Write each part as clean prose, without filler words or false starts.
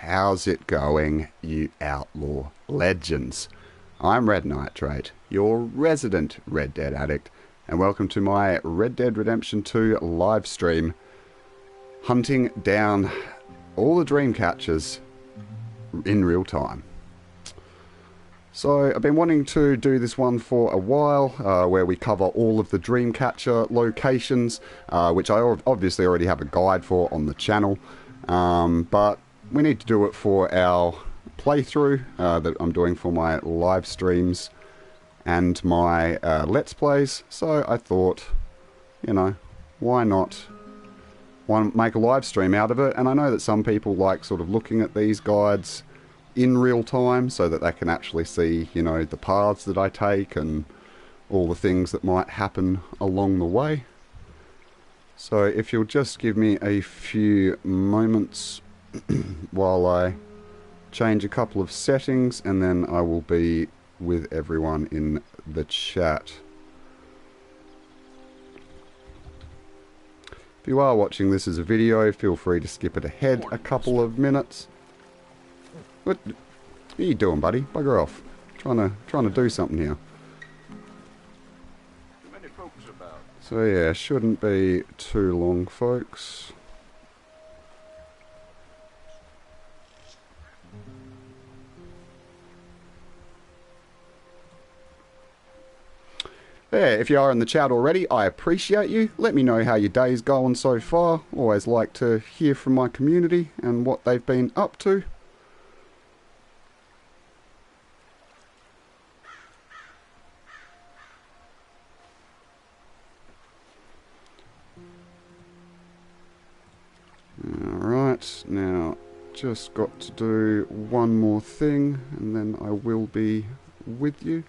how's it going, you outlaw legends? I'm Red Nitrate, your resident Red Dead addict, and welcome to my Red Dead Redemption 2 live stream, hunting down all the Dreamcatchers in real time. So I've been wanting to do this one for a while, where we cover all of the Dreamcatcher locations, which I obviously already have a guide for on the channel, but we need to do it for our playthrough that I'm doing for my live streams and my Let's Plays. So I thought, you know, why not make a live stream out of it? And I know that some people like sort of looking at these guides in real time so that they can actually see, you know, the paths that I take and all the things that might happen along the way. So if you'll just give me a few moments while I change a couple of settings, and then I will be with everyone in the chat. If you are watching this as a video, feel free to skip it ahead a couple of minutes. What are you doing, buddy? Bugger off. Trying to do something here. So yeah, shouldn't be too long, folks. Yeah, if you are in the chat already, I appreciate you. Let me know how your day's going so far. Always like to hear from my community and what they've been up to. Alright, now just got to do one more thing and then I will be with you.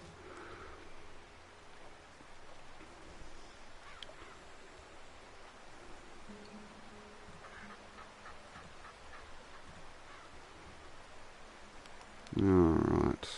Alright.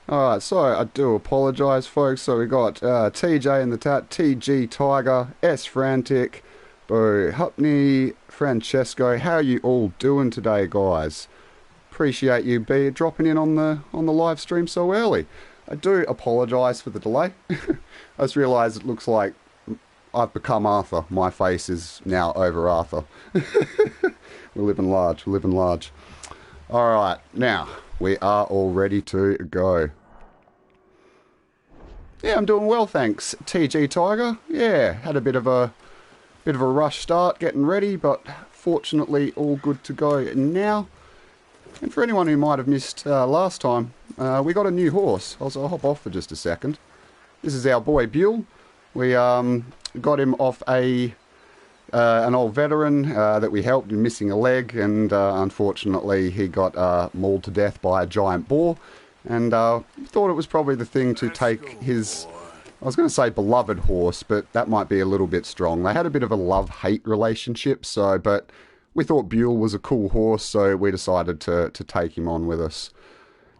Alright, so I do apologise, folks. So we got TJ in the chat, TG Tiger, S Frantic, Bo Hupney, Francesco. How are you all doing today, guys? Appreciate you dropping in on the live stream so early. I do apologise for the delay. I just realised it looks like I've become Arthur. My face is now over Arthur. We're living large, we're living large. Alright, now we are all ready to go. Yeah, I'm doing well, thanks, TG Tiger. Yeah, had a bit of a rush start getting ready, but fortunately all good to go now. And for anyone who might have missed last time, we got a new horse. I'll hop off for just a second. This is our boy Buell. We got him off an old veteran that we helped in missing a leg, and unfortunately he got mauled to death by a giant boar, and thought it was probably the thing to take his, I was going to say beloved horse, but that might be a little bit strong. They had a bit of a love-hate relationship, so, but we thought Buell was a cool horse, so we decided to take him on with us.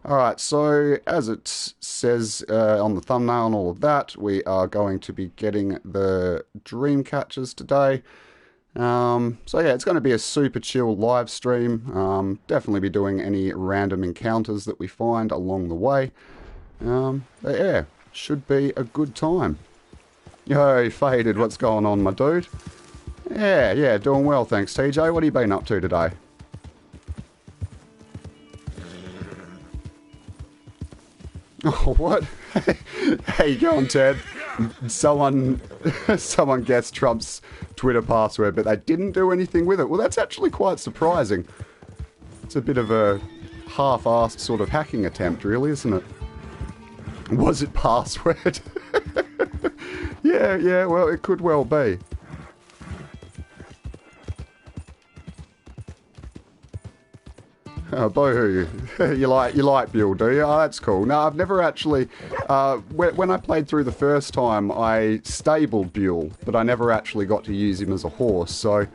Alright, so as it says on the thumbnail and all of that, we are going to be getting the Dreamcatchers today. So yeah, it's going to be a super chill live stream. Definitely be doing any random encounters that we find along the way. But yeah, should be a good time. Yo, Faded, what's going on, my dude? Yeah, doing well, thanks, TJ. What have you been up to today? Oh, what? How you going, Ted? Someone guessed Trump's Twitter password, but they didn't do anything with it. Well, that's actually quite surprising. It's a bit of a half-assed sort of hacking attempt, really, isn't it? Was it password? Yeah, well, it could well be. Oh, boo-hoo. you like Buell, do you? Oh, that's cool. No, I've never actually... when I played through the first time, I stabled Buell, but I never actually got to use him as a horse. So,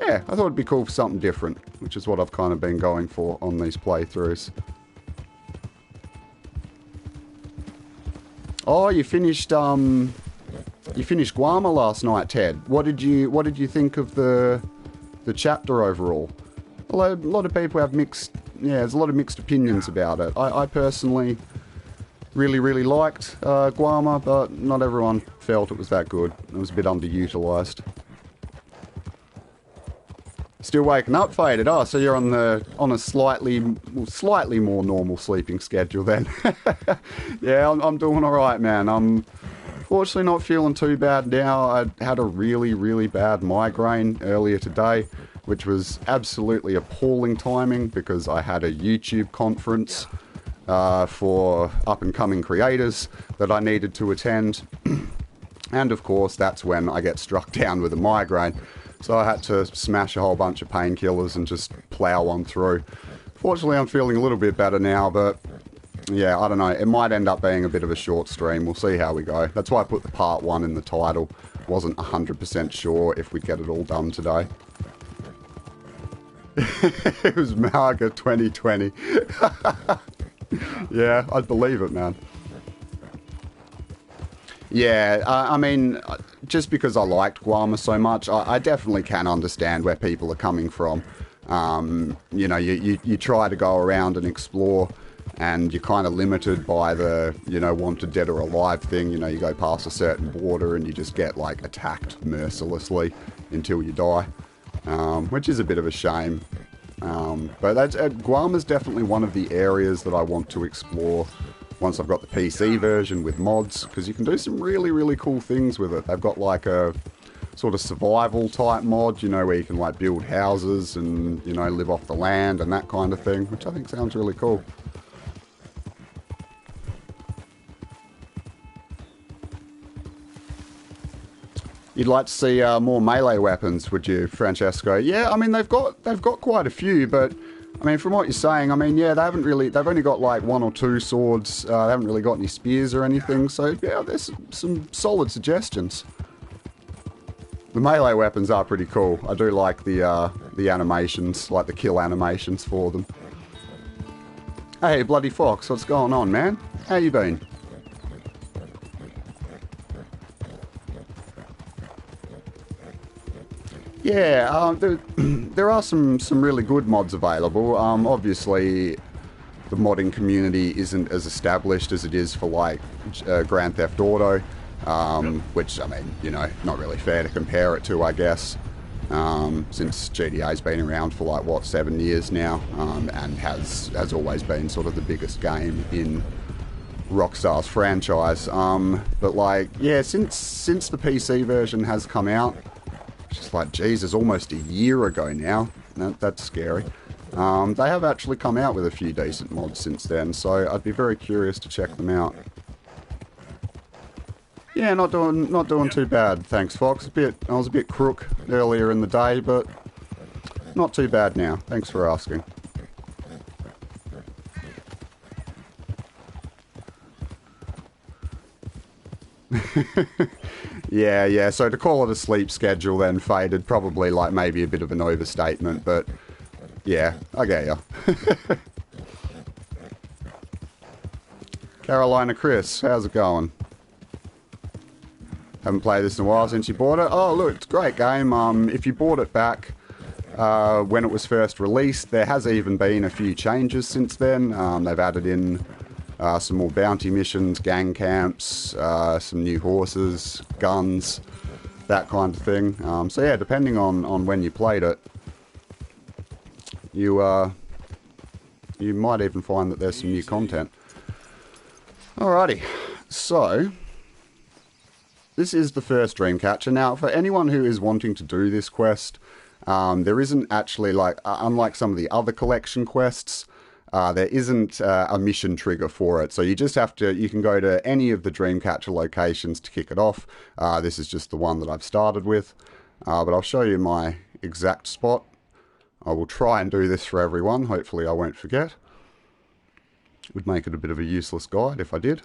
yeah, I thought it'd be cool for something different, which is what I've kind of been going for on these playthroughs. Oh, you finished Guama last night, Ted. What did you think of the chapter overall? A lot of people have mixed, there's a lot of mixed opinions about it. I personally really liked Guama, but not everyone felt it was that good. It was a bit underutilized. Still waking up, Faded. Oh, so you're on a slightly more normal sleeping schedule then. Yeah, I'm doing all right, man. I'm fortunately not feeling too bad now. I had a really bad migraine earlier today, which was absolutely appalling timing because I had a YouTube conference for up-and-coming creators that I needed to attend. And of course, that's when I get struck down with a migraine. So I had to smash a whole bunch of painkillers and just plow on through. Fortunately, I'm feeling a little bit better now, but yeah, I don't know. It might end up being a bit of a short stream. We'll see how we go. That's why I put the part 1 in the title. Wasn't 100% sure if we'd get it all done today. It was Marga 2020. Yeah, I'd believe it, man. Yeah, I mean, just because I liked Guama so much, I definitely can understand where people are coming from. You know, you try to go around and explore, and you're kind of limited by the, wanted dead or alive thing. You know, you go past a certain border and you just get, like, attacked mercilessly until you die, which is a bit of a shame. But Guama's definitely one of the areas that I want to explore once I've got the PC version with mods, because you can do some really cool things with it. They've got like a sort of survival type mod, where you can like build houses and, live off the land and that kind of thing, which I think sounds really cool. You'd like to see more melee weapons, would you, Francesco? Yeah, I mean, they've got quite a few, but I mean, from what you're saying, I mean, yeah, they've only got like 1 or 2 swords. They haven't really got any spears or anything. So yeah, there's some solid suggestions. The melee weapons are pretty cool. I do like the animations, like the kill animations for them. Hey, Bloody Fox, what's going on, man? How you been? Yeah, there are some really good mods available. Obviously, the modding community isn't as established as it is for like Grand Theft Auto, which, I mean, not really fair to compare it to, I guess, since GTA's been around for like, what, 7 years now, and has always been sort of the biggest game in Rockstar's franchise. But like, yeah, since the PC version has come out, just like, Jesus, almost a year ago now. That's scary. They have actually come out with a few decent mods since then, so I'd be very curious to check them out. Yeah, not doing too bad, thanks, Fox. I was a bit crook earlier in the day, but not too bad now. Thanks for asking. Yeah, so to call it a sleep schedule then, Faded, probably like maybe a bit of an overstatement, but yeah, I get ya. Carolina Chris, how's it going? Haven't played this in a while since you bought it. Oh, look, it's a great game. If you bought it back when it was first released, there has even been a few changes since then. They've added in some more bounty missions, gang camps, some new horses, guns, that kind of thing. So yeah, depending on when you played it, you might even find that there's some new content. Alrighty, so this is the first Dreamcatcher. Now, for anyone who is wanting to do this quest, there isn't actually, like, unlike some of the other collection quests, there isn't a mission trigger for it. So you just have to, you can go to any of the Dreamcatcher locations to kick it off. This is just the one that I've started with. But I'll show you my exact spot. I will try and do this for everyone. Hopefully I won't forget. It would make it a bit of a useless guide if I did.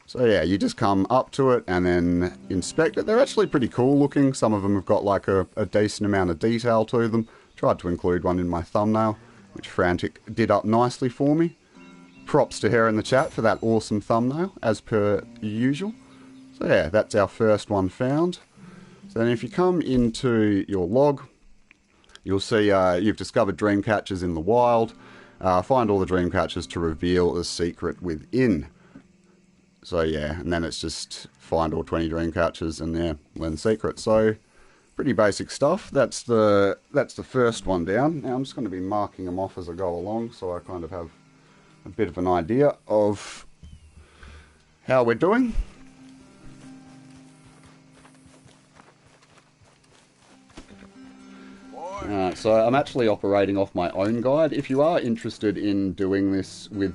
So yeah, you just come up to it and then inspect it. They're actually pretty cool looking. Some of them have got like a decent amount of detail to them. Tried to include one in my thumbnail, which Frantic did up nicely for me. Props to her in the chat for that awesome thumbnail, as per usual. So yeah, that's our first one found. So then if you come into your log, you'll see you've discovered Dreamcatchers in the wild. Find all the Dreamcatchers to reveal a secret within. So yeah, and then it's just find all 20 Dreamcatchers and yeah, learn the secret. So pretty basic stuff. That's the first one down. Now I'm just going to be marking them off as I go along, so I kind of have a bit of an idea of how we're doing. So I'm actually operating off my own guide. If you are interested in doing this with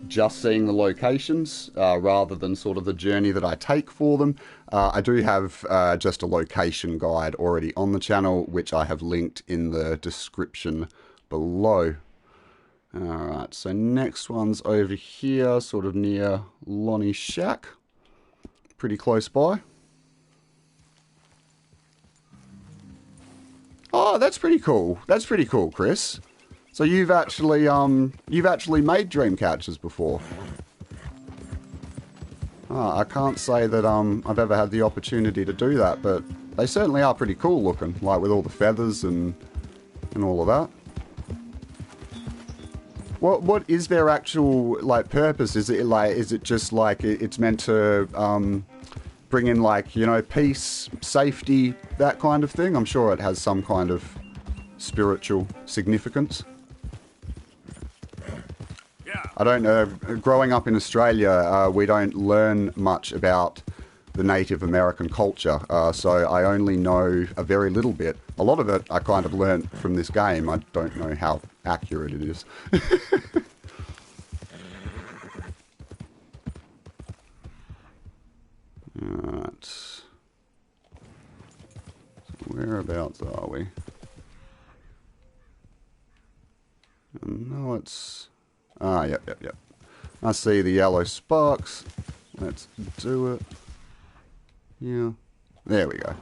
just seeing the locations rather than sort of the journey that I take for them, I do have just a location guide already on the channel, which I have linked in the description below. Alright, so next one's over here, sort of near Lonnie's shack. Pretty close by. Oh, that's pretty cool. That's pretty cool, Chris. So you've actually made Dreamcatchers before. Oh, I can't say that I've ever had the opportunity to do that, but they certainly are pretty cool looking, like with all the feathers and all of that. What is their actual like purpose? Is it just like it's meant to bring in, like, you know, peace, safety, that kind of thing? I'm sure it has some kind of spiritual significance. Yeah. I don't know. Growing up in Australia, we don't learn much about the Native American culture, so I only know a very little bit. A lot of it I kind of learnt from this game. I don't know how accurate it is. Alright. So whereabouts are we? No, it's... Ah, yep. I see the yellow sparks. Let's do it. Yeah. There we go.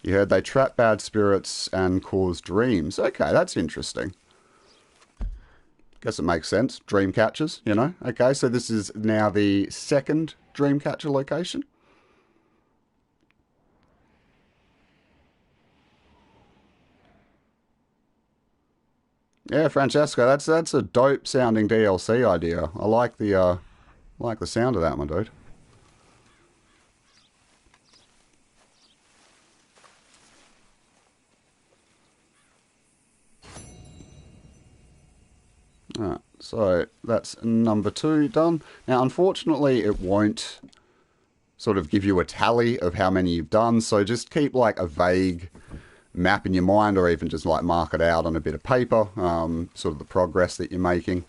You heard they trap bad spirits and cause dreams. Okay, that's interesting. Guess it makes sense. Dreamcatchers, you know. Okay, so this is now the second Dreamcatcher location. Yeah, Francesco, that's a dope sounding DLC idea. I like the sound of that, my dude. Alright, so that's number 2 done. Now, unfortunately, it won't sort of give you a tally of how many you've done, so just keep like a vague map in your mind, or even just like mark it out on a bit of paper, sort of the progress that you're making.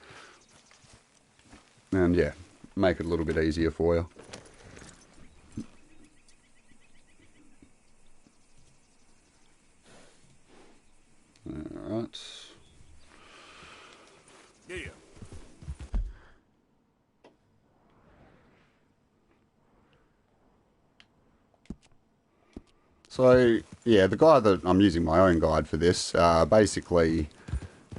And yeah, make it a little bit easier for you. Alright. Yeah. So, yeah, the guide that I'm using, my own guide for this, basically,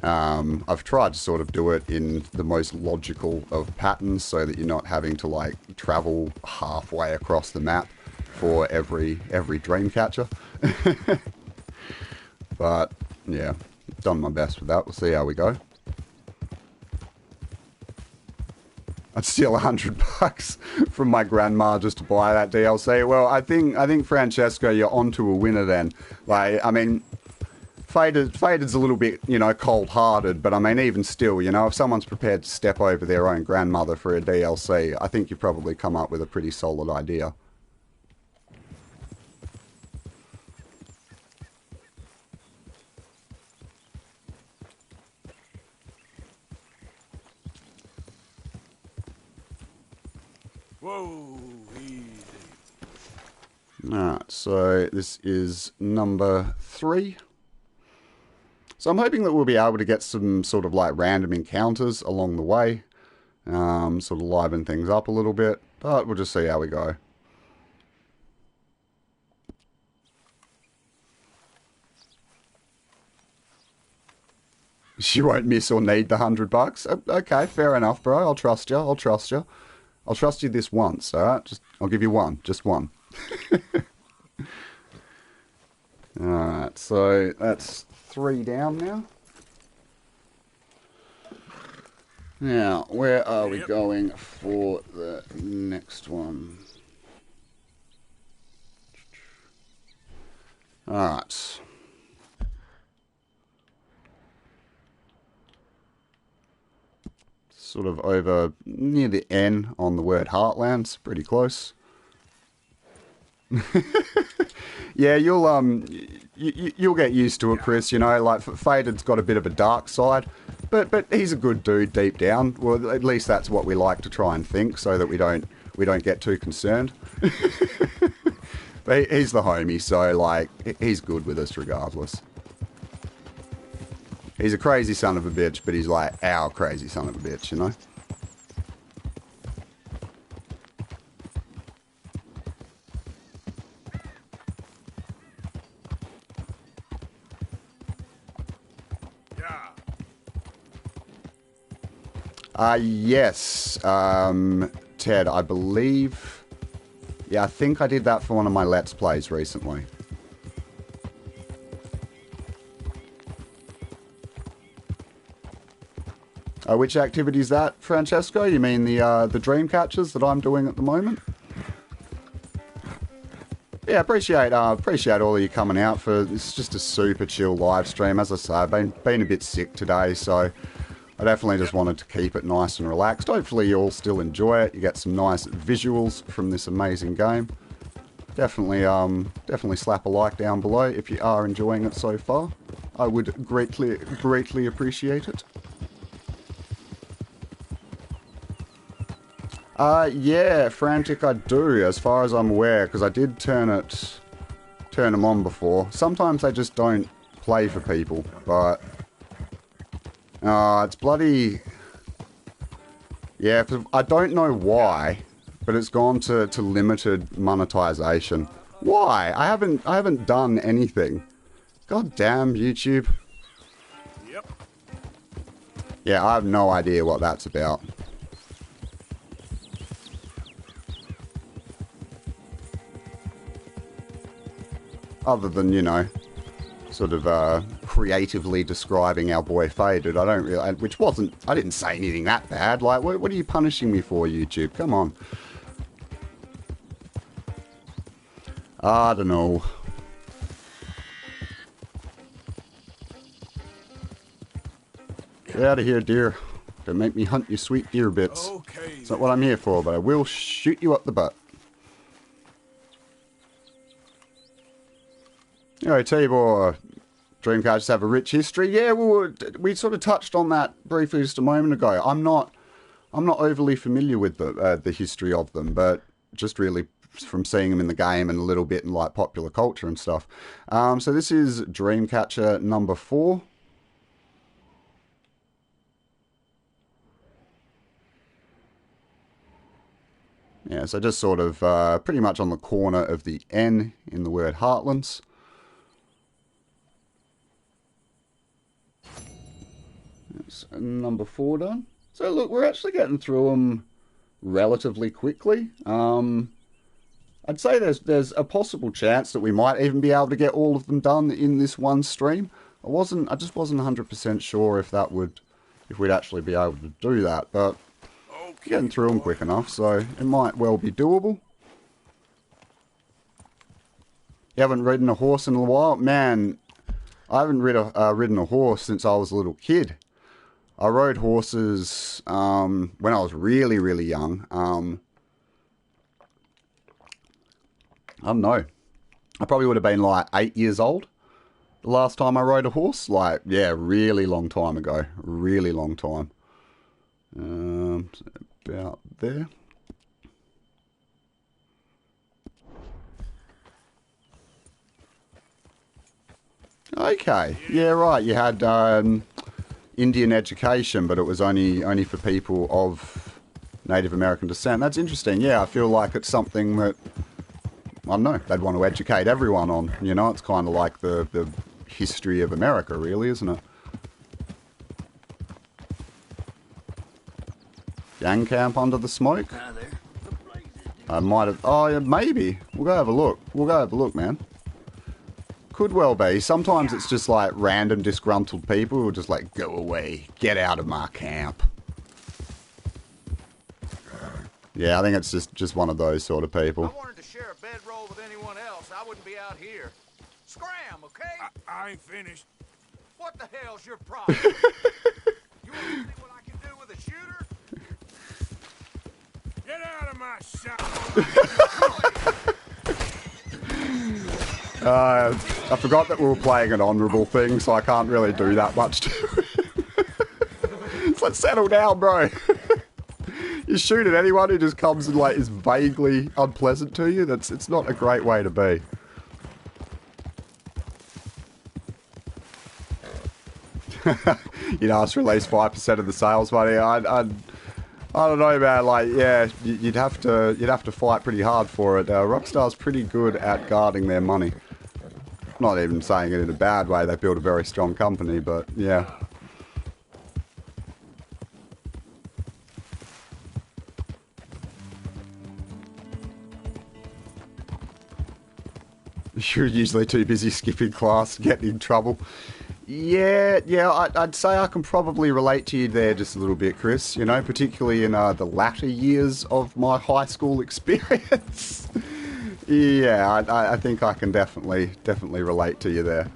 I've tried to sort of do it in the most logical of patterns so that you're not having to, like, travel halfway across the map for every Dreamcatcher. But, yeah, done my best with that. We'll see how we go. I'd steal $100 from my grandma just to buy that DLC. Well, I think Francesco, you're onto a winner then. Like, I mean, Faded's a little bit, you know, cold-hearted, but I mean, even still, you know, if someone's prepared to step over their own grandmother for a DLC, I think you've probably come up with a pretty solid idea. Whoa, easy. Alright, so this is number 3. So I'm hoping that we'll be able to get some sort of like random encounters along the way. Sort of liven things up a little bit, but we'll just see how we go. She won't miss or need the $100. Okay, fair enough, bro. I'll trust you. I'll trust you. I'll trust you this once, alright? I'll give you one. Just one. Alright, so that's 3 down now. Now, where are we going for the next one? Alright. Sort of over near the N on the word Heartlands. Pretty close. Yeah, you'll get used to it, Chris. You know, like Faded's got a bit of a dark side, but he's a good dude deep down. Well, at least that's what we like to try and think, so that we don't get too concerned. But he's the homie, so like he's good with us regardless. He's a crazy son of a bitch, but he's like our crazy son of a bitch, you know? Yes, Ted, I believe... Yeah, I think I did that for one of my Let's Plays recently. Which activity is that, Francesco? You mean the Dreamcatchers that I'm doing at the moment? Yeah, appreciate all of you coming out for... It's just a super chill live stream. As I say, I've been a bit sick today, so... I definitely just wanted to keep it nice and relaxed. Hopefully you all still enjoy it. You get some nice visuals from this amazing game. Definitely slap a like down below if you are enjoying it so far. I would greatly appreciate it. Yeah, Frantic I do, as far as I'm aware, because I did turn them on before. Sometimes they just don't play for people, but... it's bloody... Yeah, I don't know why, but it's gone to limited monetization. Why? I haven't done anything. God damn, YouTube. Yep. Yeah, I have no idea what that's about. Other than, you know... sort of creatively describing our boy Faded. I don't really, which wasn't, I didn't say anything that bad. Like, what are you punishing me for, YouTube? Come on. I don't know. Get out of here, dear. Don't make me hunt you sweet deer bits. Okay. It's not what I'm here for, but I will shoot you up the butt. Anyway, T-Boy, Dreamcatchers have a rich history. Yeah, we sort of touched on that briefly just a moment ago. I'm not overly familiar with the history of them, but just really from seeing them in the game and a little bit in like popular culture and stuff. So this is Dreamcatcher number 4. Yeah, so just sort of pretty much on the corner of the N in the word Heartlands. That's number 4 done. So look, we're actually getting through them relatively quickly. I'd say there's a possible chance that we might even be able to get all of them done in this one stream. I just wasn't 100% sure if we'd actually be able to do that, but getting through them quick enough, so it might well be doable. You haven't ridden a horse in a while? Man, I haven't ridden a horse since I was a little kid. I rode horses when I was really, really young. I don't know. I probably would have been like 8 years old the last time I rode a horse. Like, yeah, really long time ago. Really long time. About there. Okay. Yeah, right. You had Indian education, but it was only for people of Native American descent. That's interesting. Yeah, I feel like it's something that, I don't know, they'd want to educate everyone on. You know, it's kind of like the history of America, really, isn't it? Gang camp under the smoke? I might have... Oh, yeah, maybe. We'll go have a look. We'll go have a look, man. Could well be. Sometimes it's just like random disgruntled people who are just like, go away. Get out of my camp. Yeah, I think it's just one of those sort of people. I wanted to share a bedroll with anyone else. I wouldn't be out here. Scram, okay? I ain't finished. What the hell's your problem? You want to see what I can do with a shooter? Get out of my shop! I forgot that we were playing an honourable thing, so I can't really do that much to it. Let's settle down, bro. You shoot at anyone who just comes and like is vaguely unpleasant to you. It's not a great way to be. You'd ask for at least 5% of the sales money. I don't know, man. Like, yeah, you'd have to fight pretty hard for it. Rockstar's pretty good at guarding their money. Not even saying it in a bad way. They built a very strong company, but yeah. You're usually too busy skipping class, getting in trouble. Yeah, I'd say I can probably relate to you there just a little bit, Chris. You know, particularly in the latter years of my high school experience. Yeah, I think I can definitely relate to you there.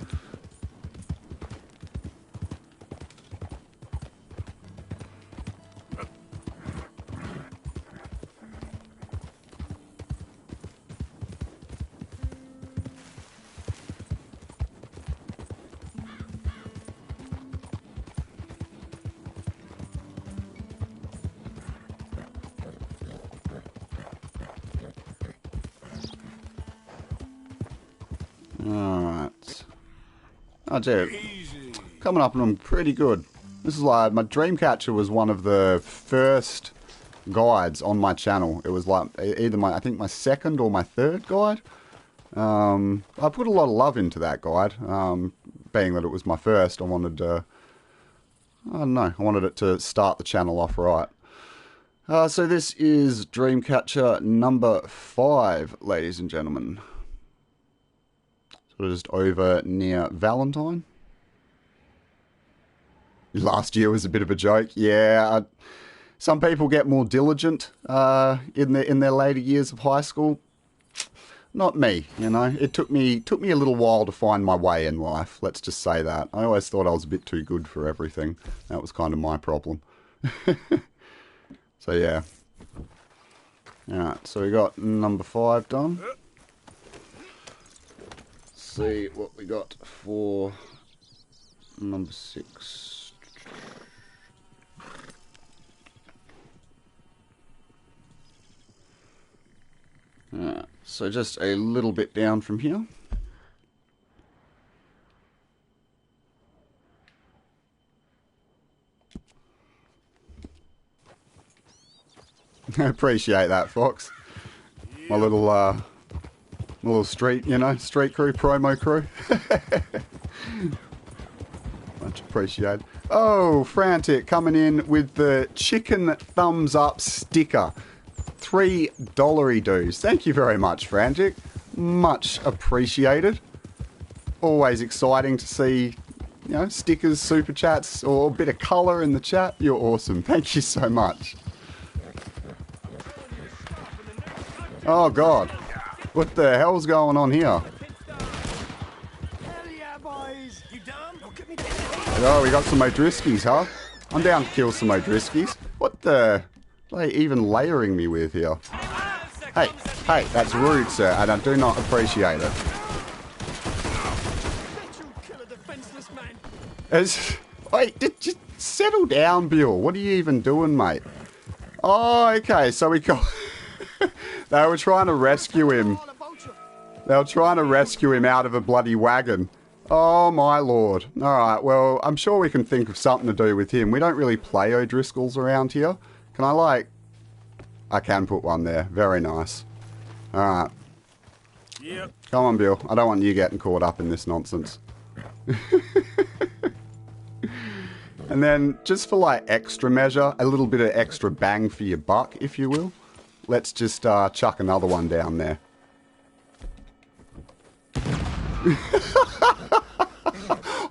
Alright. Oh, dude. Coming up and I'm pretty good. This is like, my Dreamcatcher was one of the first guides on my channel. It was like either I think my second or my third guide. I put a lot of love into that guide. Being that it was my first, I wanted to, I don't know, I wanted it to start the channel off right. So this is Dreamcatcher number 5, ladies and gentlemen. Just over near Valentine. Last year was a bit of a joke. Yeah, some people get more diligent in their later years of high school. Not me, you know. It took me a little while to find my way in life. Let's just say that. I always thought I was a bit too good for everything. That was kind of my problem. So yeah. All right. So we got number 5 done. See what we got for number 6. Alright, so just a little bit down from here. I appreciate that, Fox. My little street, you know, street crew, promo crew. Much appreciated. Oh, Frantic coming in with the chicken thumbs up sticker. $3 dues. Thank you very much, Frantic. Much appreciated. Always exciting to see, you know, stickers, super chats, or a bit of colour in the chat. You're awesome. Thank you so much. Oh, God. What the hell's going on here? Oh, we got some O'Driscolls, huh? I'm down to kill some O'Driscolls. What the... What are they even layering me with here? Hey, that's rude, sir, and I do not appreciate it. Wait, just settle down, Bill. What are you even doing, mate? Oh, okay, so we got... They were trying to rescue him. They were trying to rescue him out of a bloody wagon. Oh, my lord. Alright, well, I'm sure we can think of something to do with him. We don't really play O'Driscolls around here. Can I, like... I can put one there. Very nice. Alright. Yep. Come on, Bill. I don't want you getting caught up in this nonsense. And then, just for like extra measure, a little bit of extra bang for your buck, if you will, let's just chuck another one down there.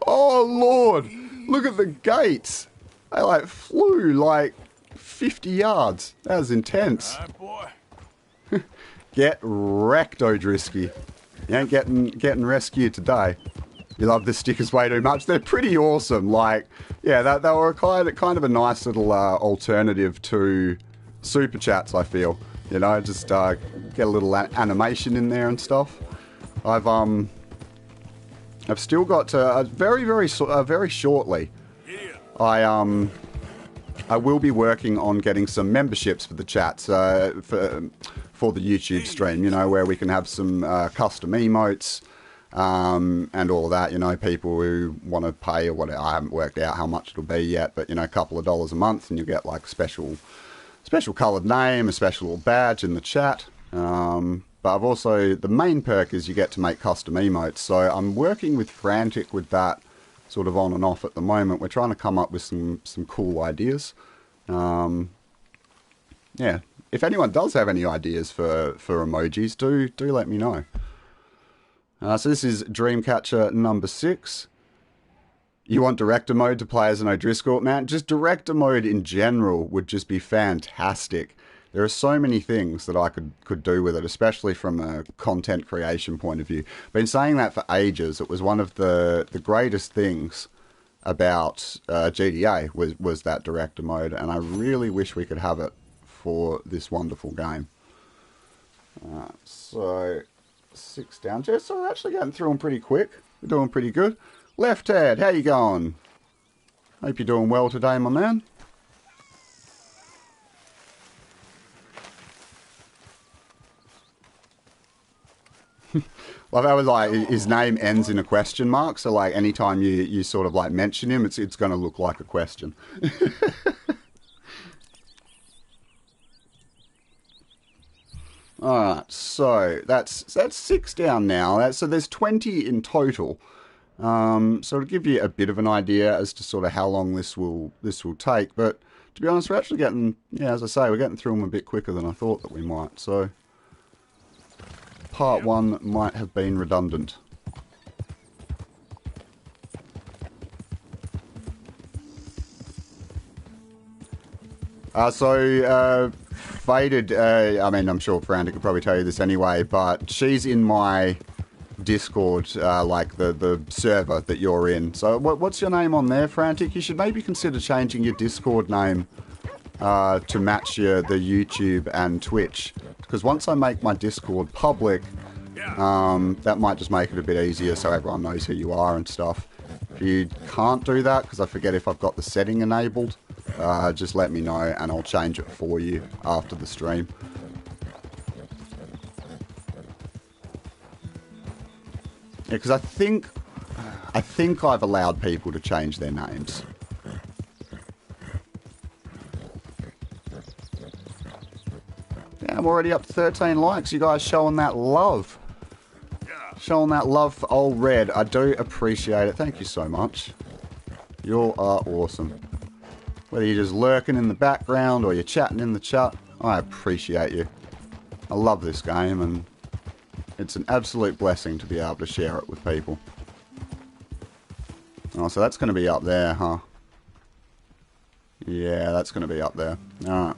Oh, Lord. Look at the gates. They like flew like 50 yards. That was intense. All right, boy. Get wrecked, O'Drisky. You ain't getting rescued today. You love the stickers way too much. They're pretty awesome. Like, yeah, they were kind of a nice little alternative to super chats, I feel. You know, just get a little animation in there and stuff. I've still got to very shortly. Yeah. I will be working on getting some memberships for the chats for the YouTube stream. You know, where we can have some custom emotes. And all that, you know, people who want to pay or whatever. I haven't worked out how much it'll be yet, but, you know, a couple of dollars a month and you get like special coloured name, a special little badge in the chat. But I've also, the main perk is you get to make custom emotes. So I'm working with Frantic with that sort of on and off at the moment. We're trying to come up with some cool ideas. Yeah, if anyone does have any ideas for emojis, do let me know. So this is Dreamcatcher number 6. You want director mode to play as an O'Driscoll? Man, just director mode in general would just be fantastic. There are so many things that I could do with it, especially from a content creation point of view. Been saying that for ages. It was one of the greatest things about GDA was that director mode, and I really wish we could have it for this wonderful game. So 6 down. So we're actually getting through them pretty quick. We're doing pretty good. Left Head, how you going? Hope you're doing well today, my man. Love how like his name ends in a question mark, so like anytime you sort of like mention him, it's going to look like a question. Alright, so that's 6 down now. So there's 20 in total. So to give you a bit of an idea as to sort of how long this will take, but to be honest, we're actually getting, yeah, as I say, we're getting through them a bit quicker than I thought that we might. So part 1 might have been redundant. Faded, I mean, I'm sure Frantic could probably tell you this anyway, but she's in my Discord, like the server that you're in. So what's your name on there, Frantic? You should maybe consider changing your Discord name to match the YouTube and Twitch. Because once I make my Discord public, that might just make it a bit easier so everyone knows who you are and stuff. If you can't do that, because I forget if I've got the setting enabled, just let me know and I'll change it for you after the stream. Yeah, because I think I've allowed people to change their names. Yeah, I'm already up to 13 likes. You guys showing that love. Showing that love for old Red. I do appreciate it. Thank you so much. You are awesome. Whether you're just lurking in the background or you're chatting in the chat, I appreciate you. I love this game and it's an absolute blessing to be able to share it with people. Oh, so that's going to be up there, huh? Yeah, that's going to be up there. Alright.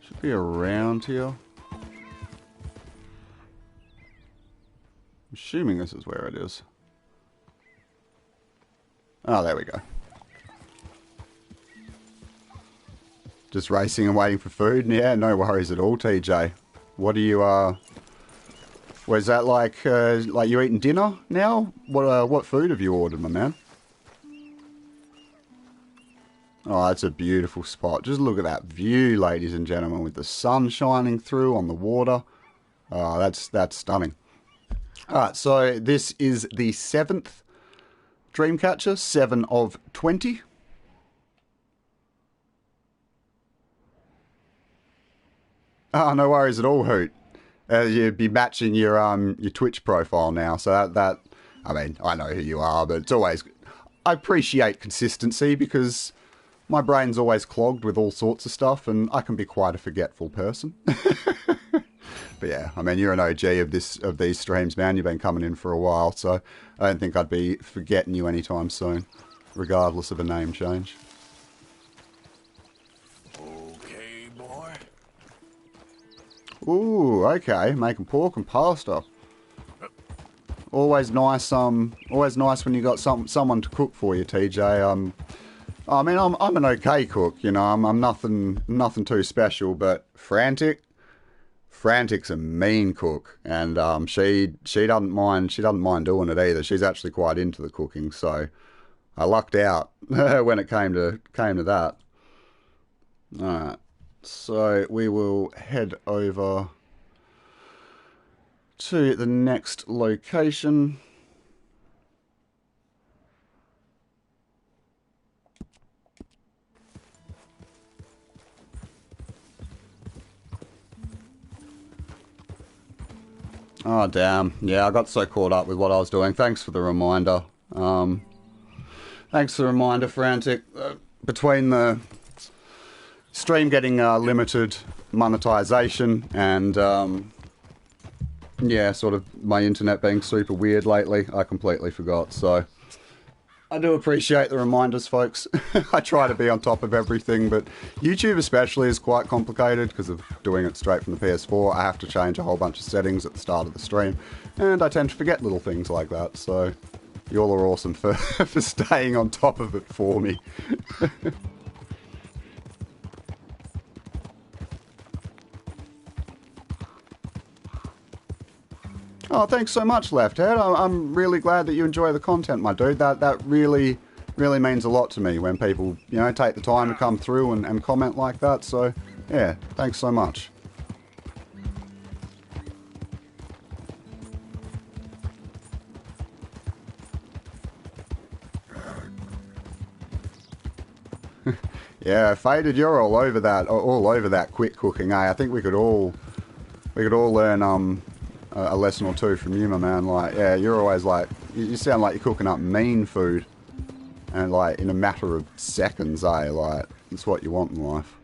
Should be around here. I'm assuming this is where it is. Oh, there we go. Just racing and waiting for food? Yeah, no worries at all, TJ. What are you, was that like you eating dinner now? What food have you ordered, my man? Oh, that's a beautiful spot. Just look at that view, ladies and gentlemen, with the sun shining through on the water. Oh, that's stunning. Alright, so this is the 7th Dreamcatcher, 7 of 20. Oh, no worries at all, Hoot. You'd be matching your Twitch profile now, so that I mean, I know who you are, but it's always... I appreciate consistency because my brain's always clogged with all sorts of stuff, and I can be quite a forgetful person. But yeah, I mean, you're an OG of these streams, man. You've been coming in for a while, so I don't think I'd be forgetting you anytime soon, regardless of a name change. Okay, boy. Ooh, okay, making pork and pasta. Always nice. Always nice when you got someone to cook for you, TJ. I mean, I'm an okay cook, you know. I'm nothing too special, but Frantic's a mean cook, and she doesn't mind doing it either. She's actually quite into the cooking, so I lucked out when it came to that. All right, so we will head over to the next location. Oh, damn. Yeah, I got so caught up with what I was doing. Thanks for the reminder. Thanks for the reminder, Frantic. Between the stream getting limited monetization and, yeah, sort of my internet being super weird lately, I completely forgot. So I do appreciate the reminders, folks. I try to be on top of everything, but YouTube especially is quite complicated because of doing it straight from the PS4. I have to change a whole bunch of settings at the start of the stream, and I tend to forget little things like that, so you all are awesome for, for staying on top of it for me. Oh, thanks so much, Lefthead. I'm really glad that you enjoy the content, my dude. That really means a lot to me when people, you know, take the time to come through and comment like that. So, yeah, thanks so much. Yeah, Faded, you're all over that quick cooking, eh? I think we could all learn a lesson or two from you, my man. Like, yeah, you're always like, you sound like you're cooking up mean food, and like in a matter of seconds, eh? Like, it's what you want in life.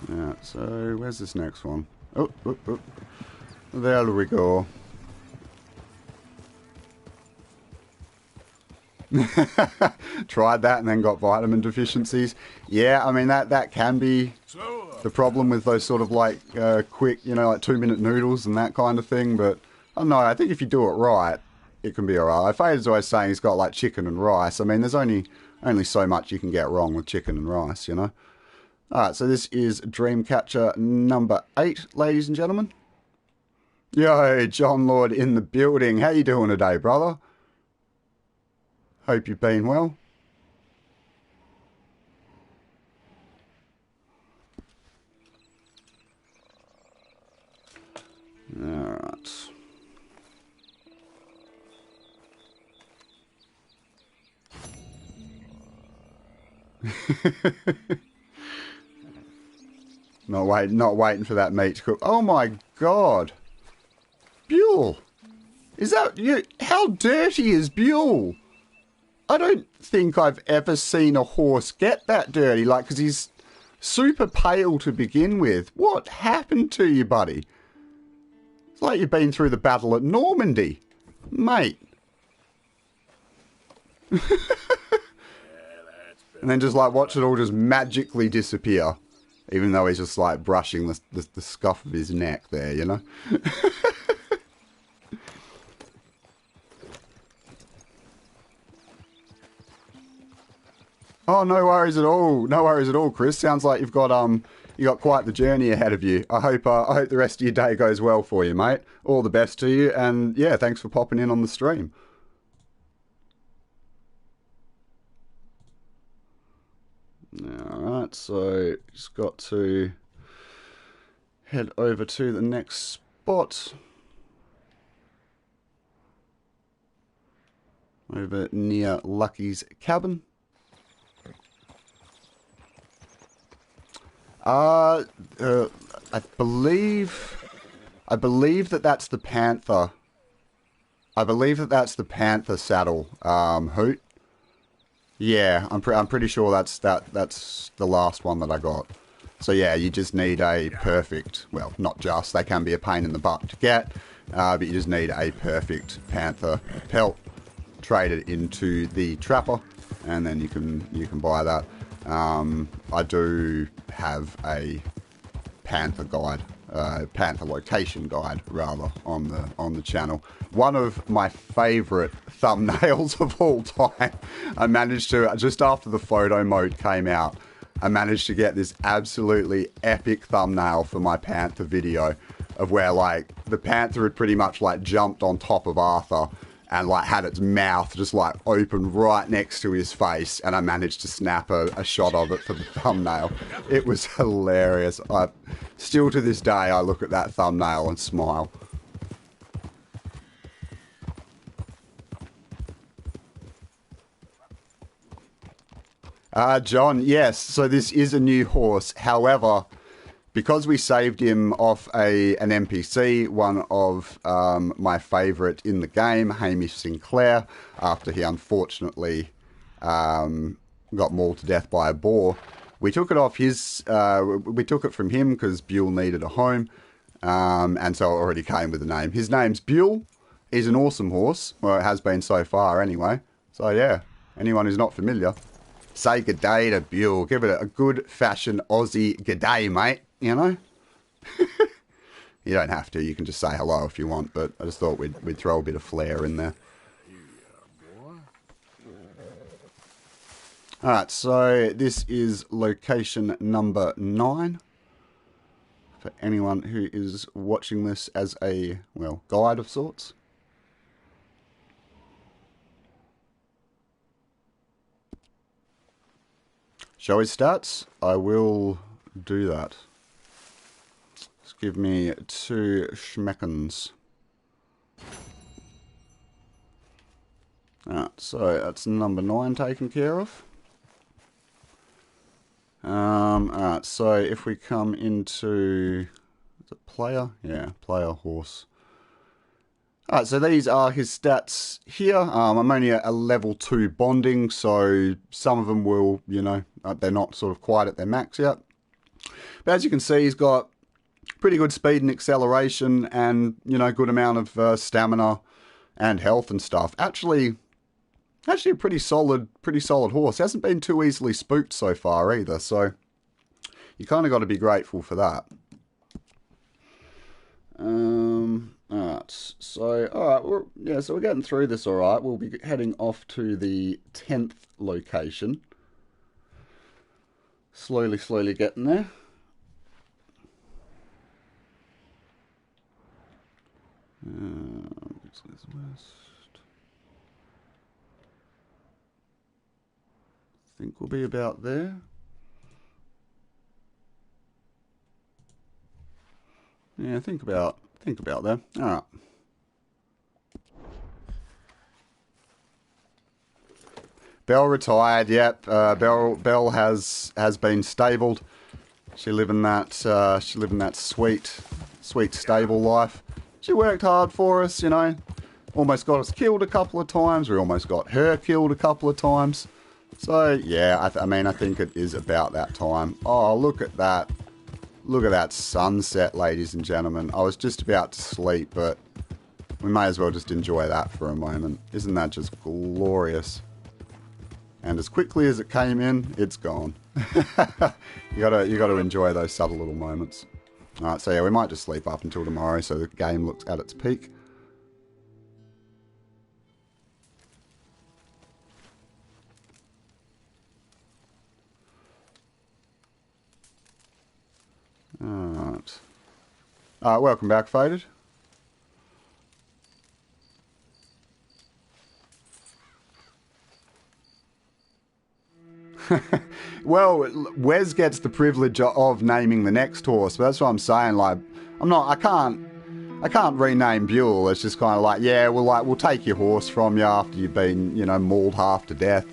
Yeah. So where's this next one? Oh, there we go. Tried that and then got vitamin deficiencies. Yeah, I mean that can be the problem with those sort of like quick, you know, like 2-minute noodles and that kind of thing. But I don't know. I think if you do it right, it can be alright. Fade's always saying he's got like chicken and rice. I mean, there's only so much you can get wrong with chicken and rice, you know. All right, so this is Dreamcatcher number 8, ladies and gentlemen. Yo, John Lord in the building. How you doing today, brother? Hope you've been well. Alright. Not waiting for that meat to cook. Oh my god. Buell. Is that you? How dirty is Buell? I don't think I've ever seen a horse get that dirty, like, because he's super pale to begin with. What happened to you, buddy? It's like you've been through the battle at Normandy. Mate. And then just, like, watch it all just magically disappear. Even though he's just, like, brushing the scuff of his neck there, you know? Oh, no worries at all. No worries at all, Chris. Sounds like you've got you got quite the journey ahead of you. I hope the rest of your day goes well for you, mate. All the best to you, and yeah, thanks for popping in on the stream. All right, so just got to head over to the next spot. Over near Lucky's cabin. I believe that's the Panther. I believe that's the Panther saddle, Hoot. Yeah, I'm pretty sure that's the last one that I got. So yeah, you just need a perfect, well, not just, they can be a pain in the butt to get, but you just need a perfect Panther pelt. Trade it into the Trapper, and then you can buy that. I do have a Panther guide, Panther location guide rather, on the channel. One of my favourite thumbnails of all time. I managed to, just after the photo mode came out, I managed to get this absolutely epic thumbnail for my Panther video of where like the Panther had pretty much like jumped on top of Arthur and like had its mouth just like open right next to his face, and I managed to snap a shot of it for the thumbnail. It was hilarious. Still to this day, I look at that thumbnail and smile. John, yes, so this is a new horse. However, because we saved him off an NPC, one of my favourite in the game, Hamish Sinclair, after he unfortunately got mauled to death by a boar, we took it off his. We took it from him because Buell needed a home, and so it already came with a name. His name's Buell. He's an awesome horse. Well, it has been so far, anyway. So yeah, anyone who's not familiar, say good day to Buell. Give it a good fashion Aussie good day, mate. You know? You don't have to. You can just say hello if you want, but I just thought we'd throw a bit of flair in there. Alright, so this is location number 9. For anyone who is watching this as a, well, guide of sorts. Show his stats? I will do that. Just give me 2 schmeckens. Alright, so that's number 9 taken care of. Alright, so if we come into, is it player? Yeah, player horse. Alright, so these are his stats here. I'm only at a level 2 bonding, so some of them will, you know, they're not sort of quite at their max yet. But as you can see, he's got pretty good speed and acceleration and, you know, good amount of stamina and health and stuff. Actually a pretty solid horse. Hasn't been too easily spooked so far either, so you kind of got to be grateful for that. Alright, so we're getting through this alright. We'll be heading off to the 10th location. Slowly getting there. I think we'll be about there. Yeah, think about there. Alright. Belle retired, yep. Belle has been stabled. She living that sweet stable life. She worked hard for us, you know. Almost got us killed a couple of times. We almost got her killed a couple of times. So yeah, I mean I think it is about that time. Oh, look at that. Look at that sunset, ladies and gentlemen. I was just about to sleep, but we may as well just enjoy that for a moment. Isn't that just glorious? And as quickly as it came in, it's gone. you gotta enjoy those subtle little moments. Alright, so yeah, we might just sleep up until tomorrow so the game looks at its peak. Alright. Welcome back, Faded. Well, Wes gets the privilege of naming the next horse. But that's what I'm saying. Like, I can't rename Buell. It's just kind of like, yeah, we'll take your horse from you after you've been, mauled half to death,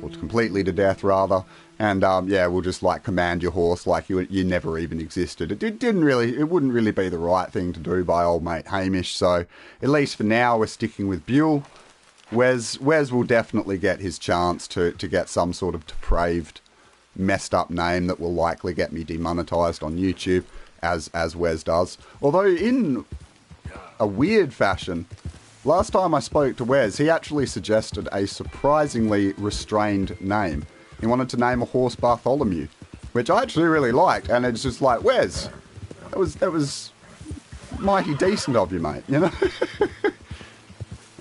or completely to death rather. And yeah, we'll just like command your horse like you never even existed. It wouldn't really be the right thing to do by old mate Hamish. So at least for now, we're sticking with Buell. Wes will definitely get his chance to get some sort of depraved, messed up name that will likely get me demonetized on YouTube, as Wes does. Although in a weird fashion, last time I spoke to Wes, he actually suggested a surprisingly restrained name. He wanted to name a horse Bartholomew, which I actually really liked, and it's just like, Wes, that was mighty decent of you, mate, you know?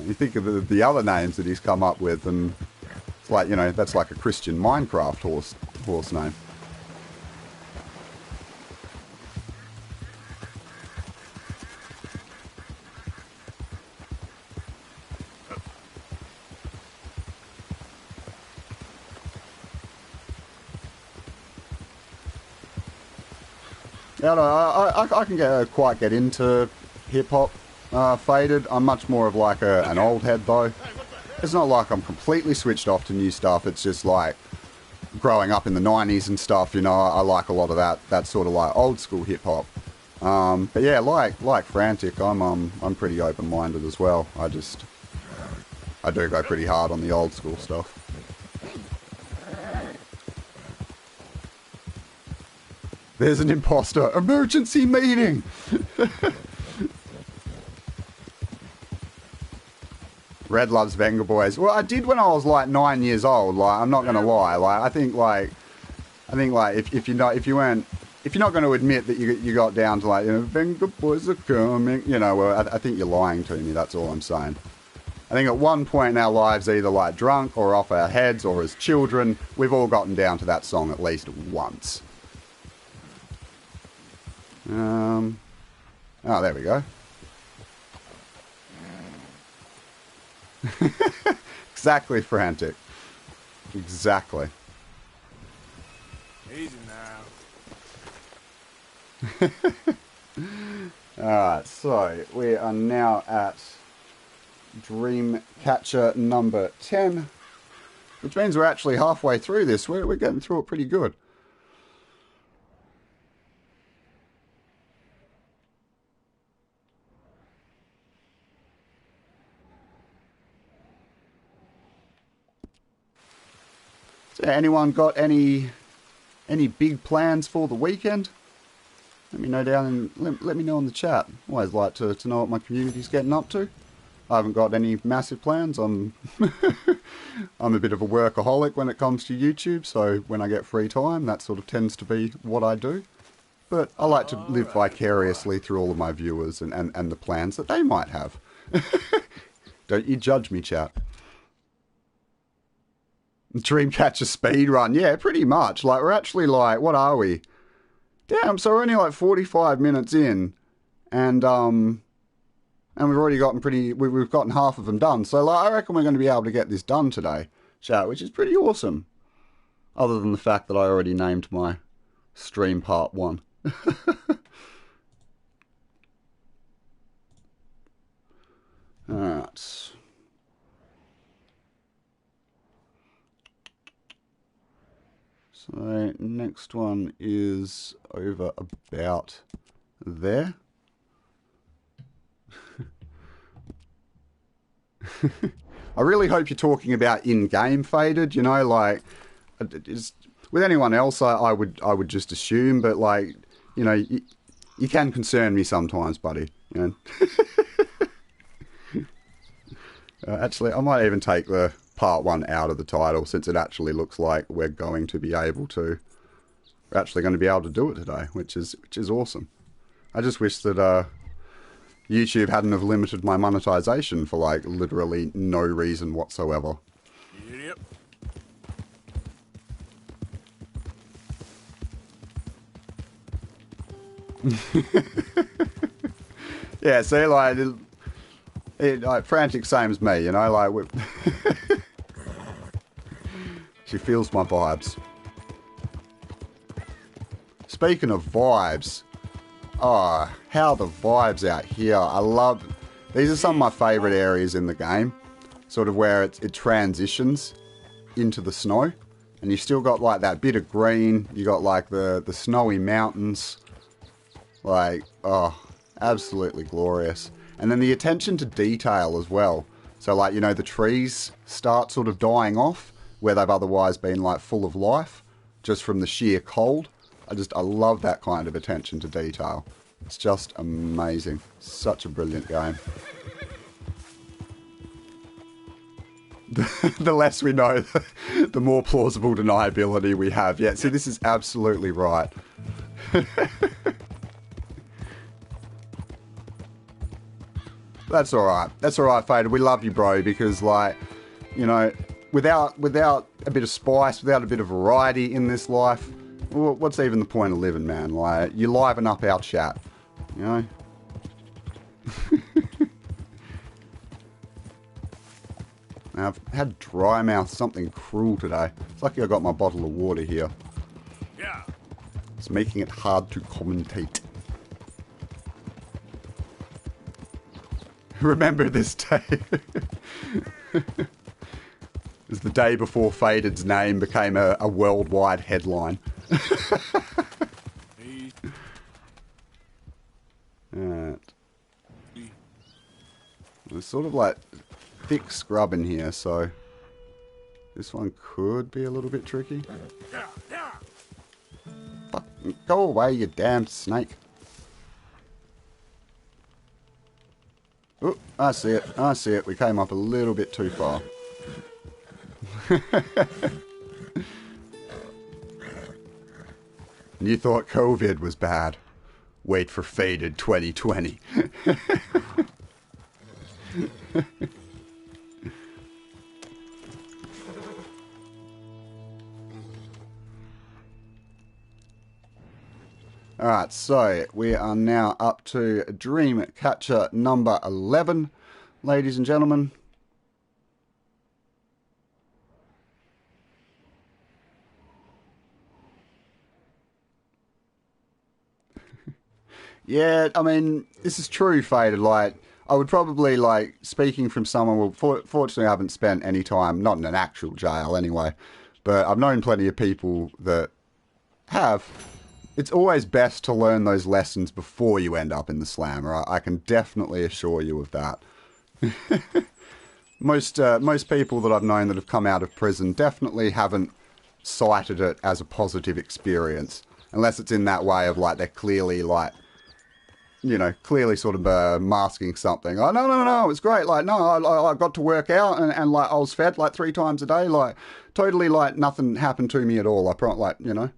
You think of the other names that he's come up with, and it's like, that's like a Christian Minecraft horse name. I can quite get into hip-hop faded. I'm much more of like an old head though. It's not like I'm completely switched off to new stuff. It's just like growing up in the 90s and stuff, I like a lot of that sort of like old school hip-hop. But yeah, like Frantic, I'm pretty open-minded as well. I do go pretty hard on the old school stuff. There's an imposter. Emergency meeting! Red loves Venga Boys. Well, I did when I was like 9 years old. Like, I'm not gonna lie. Like, I think like if you're not going to admit that you got down to like, Venga Boys are coming, well, I think you're lying to me. That's all I'm saying. I think at one point in our lives, either like drunk or off our heads or as children, we've all gotten down to that song at least once. Oh, there we go. Exactly, Frantic. Exactly. Easy now. Alright, so we are now at Dreamcatcher number 10, which means we're actually halfway through this. We're getting through it pretty good. So anyone got any big plans for the weekend? Let me know down and let me know in the chat. Always like to know what my community's getting up to. I haven't got any massive plans. I'm a bit of a workaholic when it comes to YouTube, so when I get free time, that sort of tends to be what I do. But I like to live vicariously through all of my viewers and the plans that they might have. Don't you judge me, chat. Dreamcatcher speedrun, yeah, pretty much. Like, we're actually like, what are we? Damn, so we're only like 45 minutes in, and we've already gotten we've gotten half of them done. So like, I reckon we're going to be able to get this done today, chat, which is pretty awesome. Other than the fact that I already named my stream part 1. Alright. So next one is over about there. I really hope you're talking about in-game faded, like, with anyone else I would just assume, but like, you can concern me sometimes, buddy, Actually, I might even take the part 1 out of the title, since it actually looks like we're going to be able to do it today, which is awesome. I just wish that YouTube hadn't have limited my monetization for like literally no reason whatsoever. Yep. Yeah, see, like Frantic same as me, like she feels my vibes. speaking of vibes, oh, how the vibes out here. I love, these are some of my favourite areas in the game. Sort of where it transitions into the snow. And you've still got like that bit of green. You got like the snowy mountains. Like, oh, absolutely glorious. And then the attention to detail as well. So like, you know, the trees start sort of dying off where they've otherwise been like full of life just from the sheer cold. I love that kind of attention to detail. It's just amazing. Such a brilliant game. The less we know, the more plausible deniability we have. Yeah, see, this is absolutely right. That's alright. That's alright, Fader. We love you, bro, because, like, you know, without a bit of spice, without a bit of variety in this life, well, what's even the point of living, man? Like, you liven up our chat, you know? Now, I've had dry mouth something cruel today. It's lucky I got my bottle of water here. Yeah. It's making it hard to commentate. Remember this day. It was the day before Faded's name became a worldwide headline. Alright. There's sort of like thick scrub in here, so this one could be a little bit tricky. Fuck, go away, you damned snake. Oh, I see it. I see it. We came up a little bit too far. And you thought COVID was bad. Wait for Faded 2020. Alright, so we are now up to Dreamcatcher number 11, ladies and gentlemen. Yeah, I mean, this is true, Faded. Like, I would probably, like, speaking from someone, well, fortunately I haven't spent any time, not in an actual jail anyway, but I've known plenty of people that have. It's always best to learn those lessons before you end up in the slammer. I can definitely assure you of that. Most people that I've known that have come out of prison definitely haven't cited it as a positive experience. Unless it's in that way of, like, they're clearly, like, you know, clearly sort of masking something. Oh, no, it's great. Like, no, I got to work out and, like, I was fed, like, 3 times a day. Like, totally, like, nothing happened to me at all. Like, you know.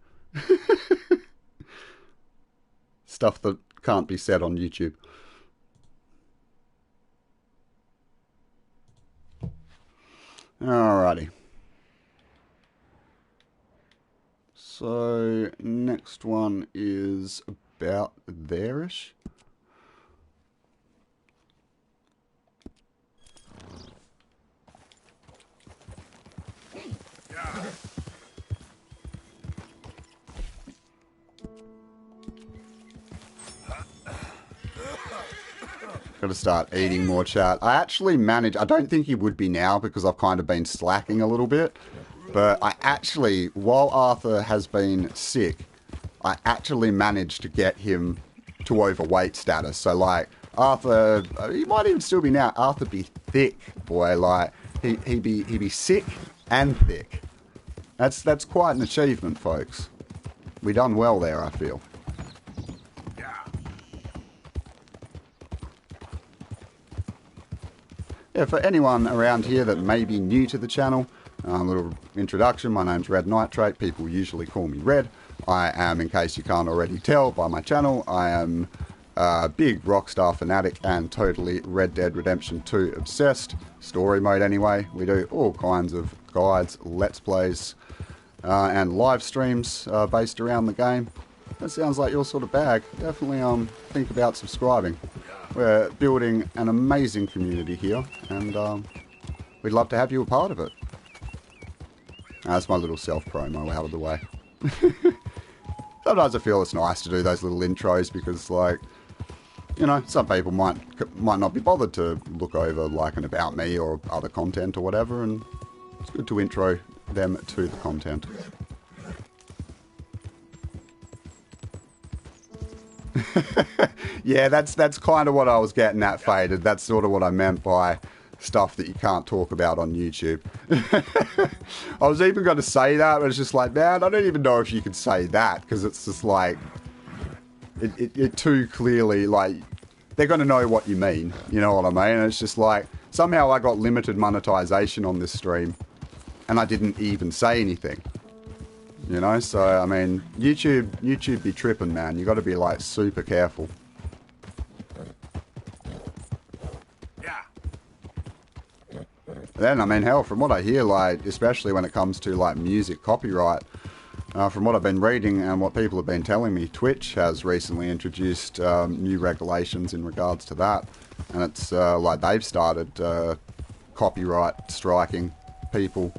Stuff that can't be said on YouTube. Alrighty. So, next one is about there-ish. Got to start eating more, chat. I actually managed, I don't think he would be now because I've kind of been slacking a little bit, but I actually, while Arthur has been sick, I actually managed to get him to overweight status. So, like, Arthur, he might even still be now. Arthur be thick, boy. Like, he'd be sick and thick. That's quite an achievement, folks. We done well there, I feel. Yeah, for anyone around here that may be new to the channel, a little introduction. My name's Red Nitrate. People usually call me Red. I am, in case you can't already tell by my channel, I am a big Rockstar fanatic and totally Red Dead Redemption 2 obsessed. Story mode anyway. We do all kinds of guides, let's plays, and live streams based around the game. That sounds like your sort of bag. Definitely think about subscribing. We're building an amazing community here, and we'd love to have you a part of it. That's my little self-promo out of the way. sometimes I feel it's nice to do those little intros because, like, you know, some people might not be bothered to look over like an about me or other content or whatever, and it's good to intro them to the content. Yeah, that's kind of what I was getting at, Faded. That's sort of what I meant by stuff that you can't talk about on YouTube. I was even going to say that, but it's just like, man, I don't even know if you could say that, because it's just like, it too clearly, like, they're going to know what you mean, you know what I mean? And it's just like, somehow I got limited monetization on this stream, and I didn't even say anything. You know, so, I mean, YouTube be tripping, man. You got to be, like, super careful. Yeah. Then, I mean, hell, from what I hear, like, especially when it comes to, like, music copyright, from what I've been reading and what people have been telling me, Twitch has recently introduced new regulations in regards to that. And it's, like, they've started copyright striking people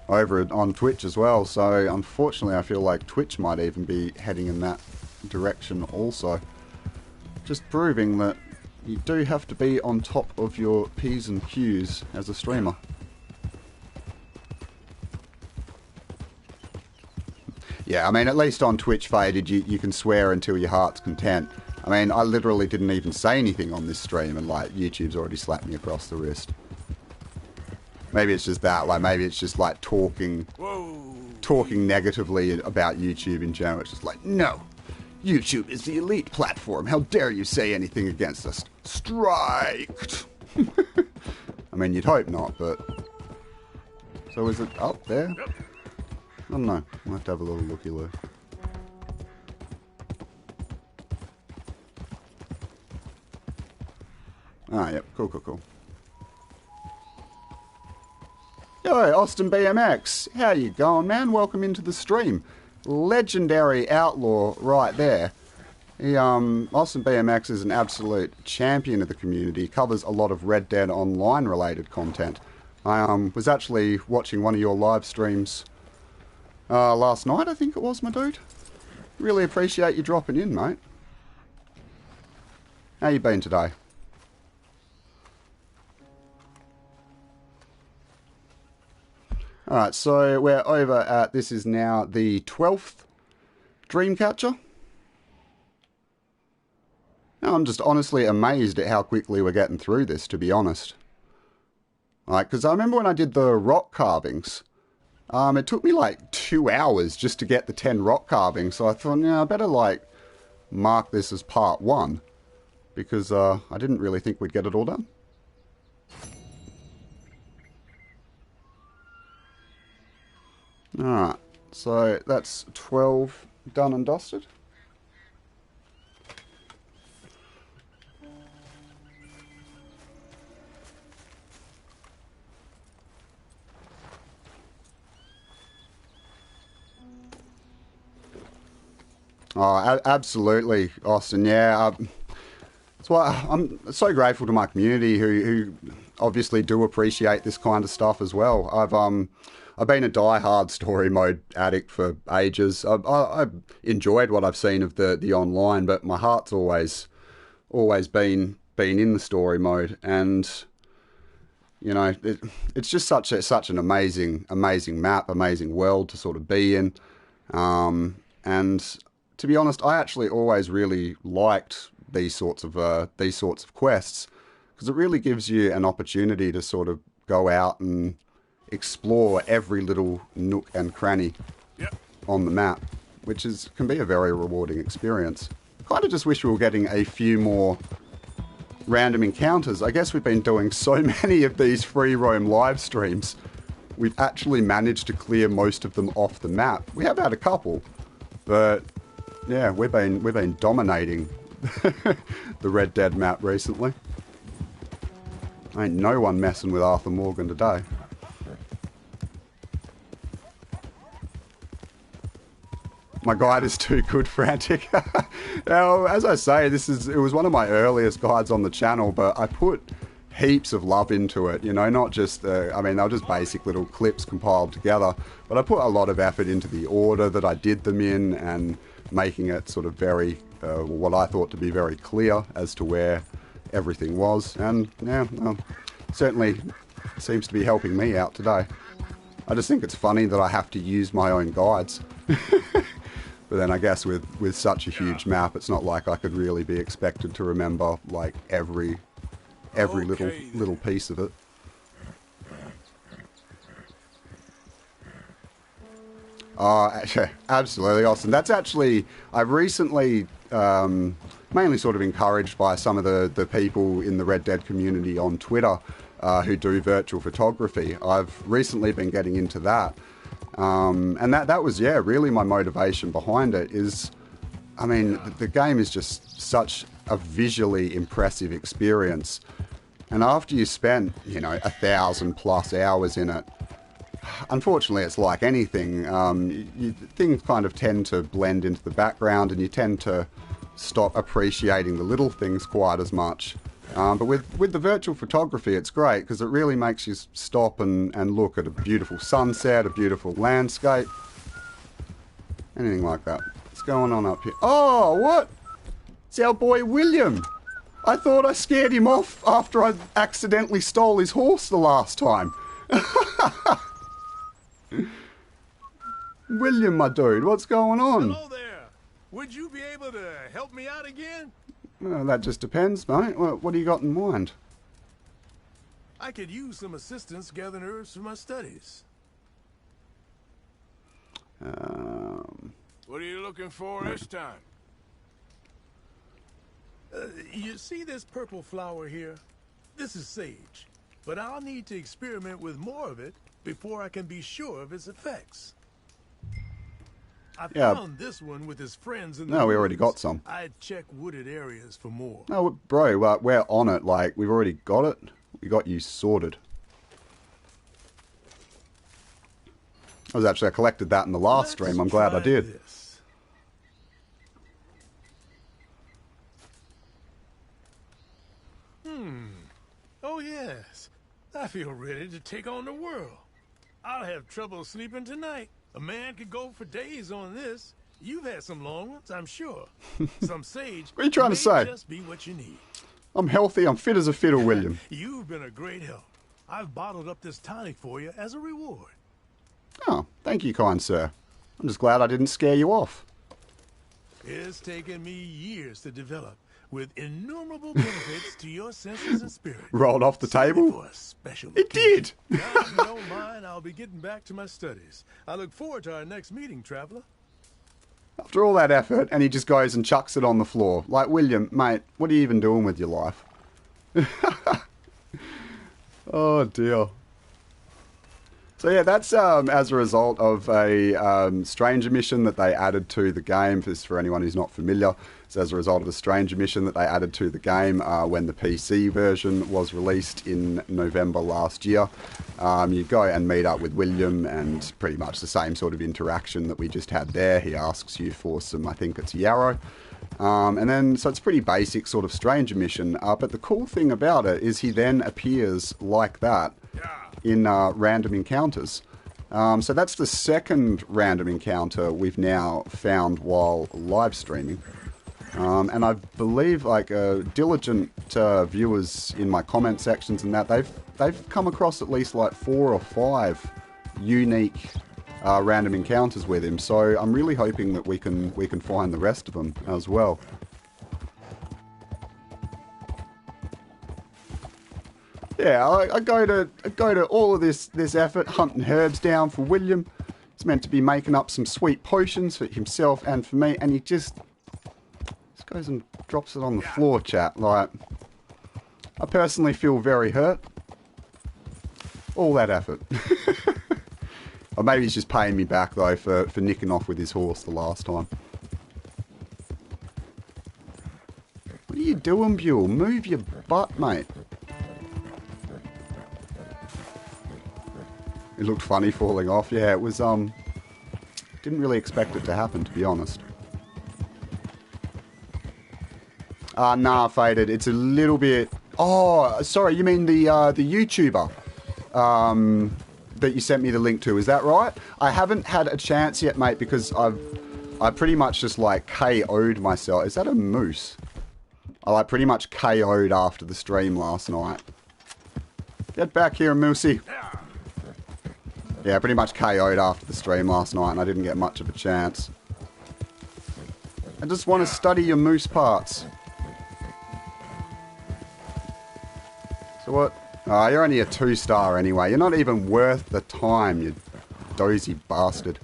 over on Twitch as well, so unfortunately I feel like Twitch might even be heading in that direction also. Just proving that you do have to be on top of your P's and Q's as a streamer. Yeah, I mean, at least on Twitch, Faded, you can swear until your heart's content. I mean, I literally didn't even say anything on this stream, and like, YouTube's already slapped me across the wrist. Maybe it's just that, like, maybe it's just like talking negatively about YouTube in general. It's just like, no, YouTube is the elite platform. How dare you say anything against us? Striked. I mean, you'd hope not, but... So is it up there? I don't know. Might have to have a little looky-loo. Ah, yep. Cool, cool, cool. Yo, Austin BMX, how you going, man? Welcome into the stream. Legendary outlaw right there. He, Austin BMX is an absolute champion of the community. Covers a lot of Red Dead Online related content. I was actually watching one of your live streams last night, I think it was, my dude. Really appreciate you dropping in, mate. How you been today? Alright, so we're over at, this is now the 12th Dreamcatcher. Now, I'm just honestly amazed at how quickly we're getting through this, to be honest. Like, because I remember when I did the rock carvings, it took me like 2 hours just to get the 10 rock carvings, so I thought, yeah, I better like mark this as part 1, because I didn't really think we'd get it all done. Alright, so that's 12 done and dusted. Oh, absolutely, Austin, yeah. That's why I'm so grateful to my community who obviously do appreciate this kind of stuff as well. I've been a die-hard story mode addict for ages. I've enjoyed what I've seen of the online, but my heart's always been in the story mode, and you know, it's just such an amazing map, amazing world to sort of be in, and to be honest, I actually always really liked these sorts of quests, because it really gives you an opportunity to sort of go out and explore every little nook and cranny on the map, which can be a very rewarding experience. Kind of just wish we were getting a few more random encounters. I guess we've been doing so many of these free roam live streams, we've actually managed to clear most of them off the map. We have had a couple, but yeah, we've been dominating the Red Dead map recently. Ain't no one messing with Arthur Morgan today. My guide is too good, Frantic. Now, as I say, it was one of my earliest guides on the channel, but I put heaps of love into it, you know, not just, I mean, they were just basic little clips compiled together, but I put a lot of effort into the order that I did them in and making it sort of very, what I thought to be very clear as to where everything was, and yeah, well, certainly seems to be helping me out today. I just think it's funny that I have to use my own guides. But then I guess with such a huge map, it's not like I could really be expected to remember like every little piece of it. Absolutely awesome. That's actually, I've recently, mainly sort of encouraged by some of the people in the Red Dead community on Twitter who do virtual photography. I've recently been getting into that. And that was, yeah, really my motivation behind it is, I mean, the game is just such a visually impressive experience. And after you spent, you know, 1,000+ hours in it, unfortunately, it's like anything. Things kind of tend to blend into the background and you tend to stop appreciating the little things quite as much. But with the virtual photography, it's great because it really makes you stop and look at a beautiful sunset, a beautiful landscape, anything like that. What's going on up here? Oh, what? It's our boy William. I thought I scared him off after I accidentally stole his horse the last time. William, my dude, what's going on? Hello there. Would you be able to help me out again? Well, that just depends, mate. What do you got in mind? I could use some assistance gathering herbs for my studies. What are you looking for this time? You see this purple flower here? This is sage, but I'll need to experiment with more of it before I can be sure of its effects. I found this one with his friends in the No, we already got some. I'd check wooded areas for more. No, bro, we're on it. Like, we've already got it. We got you sorted. I collected that in the last stream. I'm glad I did. This. Oh yes, I feel ready to take on the world. I'll have trouble sleeping tonight. A man could go for days on this. You've had some long ones, I'm sure. Some sage. What are you trying to say? Just be what you need. I'm healthy. I'm fit as a fiddle, William. You've been a great help. I've bottled up this tonic for you as a reward. Oh, thank you, kind sir. I'm just glad I didn't scare you off. It's taken me years to develop, with innumerable benefits to your senses and spirit. Rolled off the table? For a special It did! Now, if you don't mind, I'll be getting back to my studies. I look forward to our next meeting, traveler. After all that effort, and he just goes and chucks it on the floor. Like, William, mate, what are you even doing with your life? Oh, dear. So yeah, that's as a result of a stranger mission that they added to the game. For anyone who's not familiar, it's as a result of a stranger mission that they added to the game when the PC version was released in November last year. You go and meet up with William, and pretty much the same sort of interaction that we just had there. He asks you for some, I think it's yarrow. And then, so it's a pretty basic sort of stranger mission. But the cool thing about it is he then appears like that in random encounters. So that's the second random encounter we've now found while live streaming. And I believe like diligent viewers in my comment sections and that, they've come across at least like 4 or 5 unique random encounters with him. So I'm really hoping that we can find the rest of them as well. Yeah, I go to all of this effort hunting herbs down for William. He's meant to be making up some sweet potions for himself and for me, and he just goes and drops it on the floor, chat. Like, I personally feel very hurt. All that effort. Or maybe he's just paying me back though for nicking off with his horse the last time. What are you doing, Buell? Move your butt, mate. It looked funny falling off. Yeah, it was, didn't really expect it to happen, to be honest. Nah, Faded. It's a little bit Oh, sorry, you mean the YouTuber that you sent me the link to, is that right? I haven't had a chance yet, mate, because I pretty much just like KO'd myself. Is that a moose? I like pretty much KO'd after the stream last night. Get back here, Moosey. Yeah, pretty much KO'd after the stream last night and I didn't get much of a chance. I just want to study your moose parts. So what? Oh, you're only a 2-star anyway. You're not even worth the time, you dozy bastard.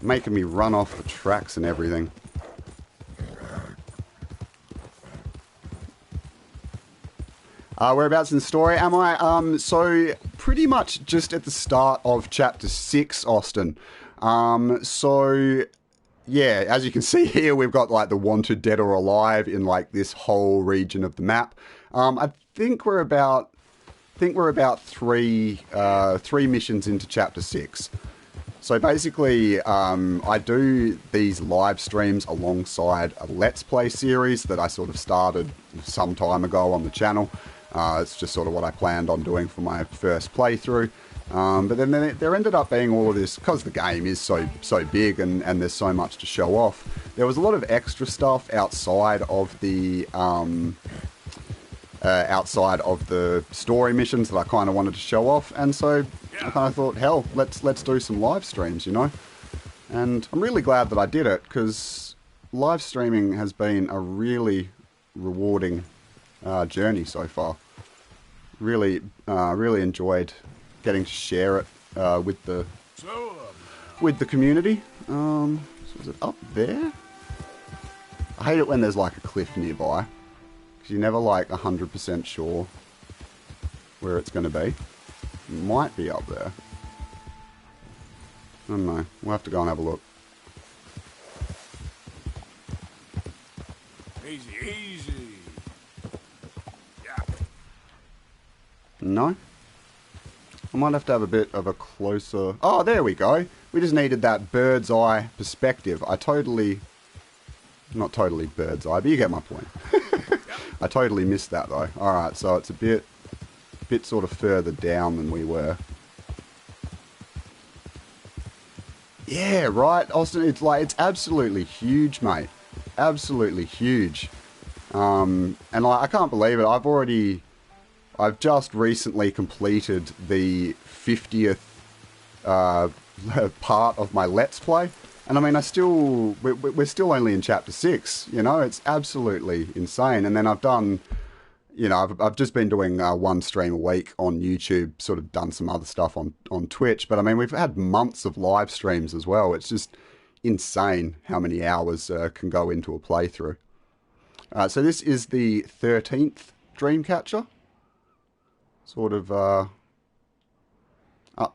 Making me run off the tracks and everything. Whereabouts in the story am I? So pretty much just at the start of chapter 6, Austin. So yeah, as you can see here, we've got like the wanted, dead or alive in like this whole region of the map. I think we're about three missions into chapter 6. So basically, I do these live streams alongside a Let's Play series that I sort of started some time ago on the channel. It's just sort of what I planned on doing for my first playthrough. But then there ended up being all of this, because the game is so big and there's so much to show off. There was a lot of extra stuff outside of the story missions that I kind of wanted to show off, and so I kind of thought, hell, let's do some live streams, you know. And I'm really glad that I did it, because live streaming has been a really rewarding journey so far. Really enjoyed getting to share it with the community. So is it up there? I hate it when there's like a cliff nearby, because you're never like 100% sure where it's going to be. It might be up there. I don't know. We'll have to go and have a look. Easy, easy. Yeah. No? I might have to have a bit of a closer... Oh, there we go. We just needed that bird's eye perspective. Not totally bird's eye, but you get my point. I totally missed that though. Alright, so it's a bit sort of further down than we were. Yeah, right, Austin, it's absolutely huge, mate. Absolutely huge. And like, I can't believe it. I've just recently completed the 50th part of my Let's Play. And I mean, we're still only in chapter 6, you know, it's absolutely insane. And then I've done, you know, I've just been doing one stream a week on YouTube, sort of done some other stuff on Twitch. But I mean, we've had months of live streams as well. It's just insane how many hours can go into a playthrough. So this is the 13th Dreamcatcher. Sort of up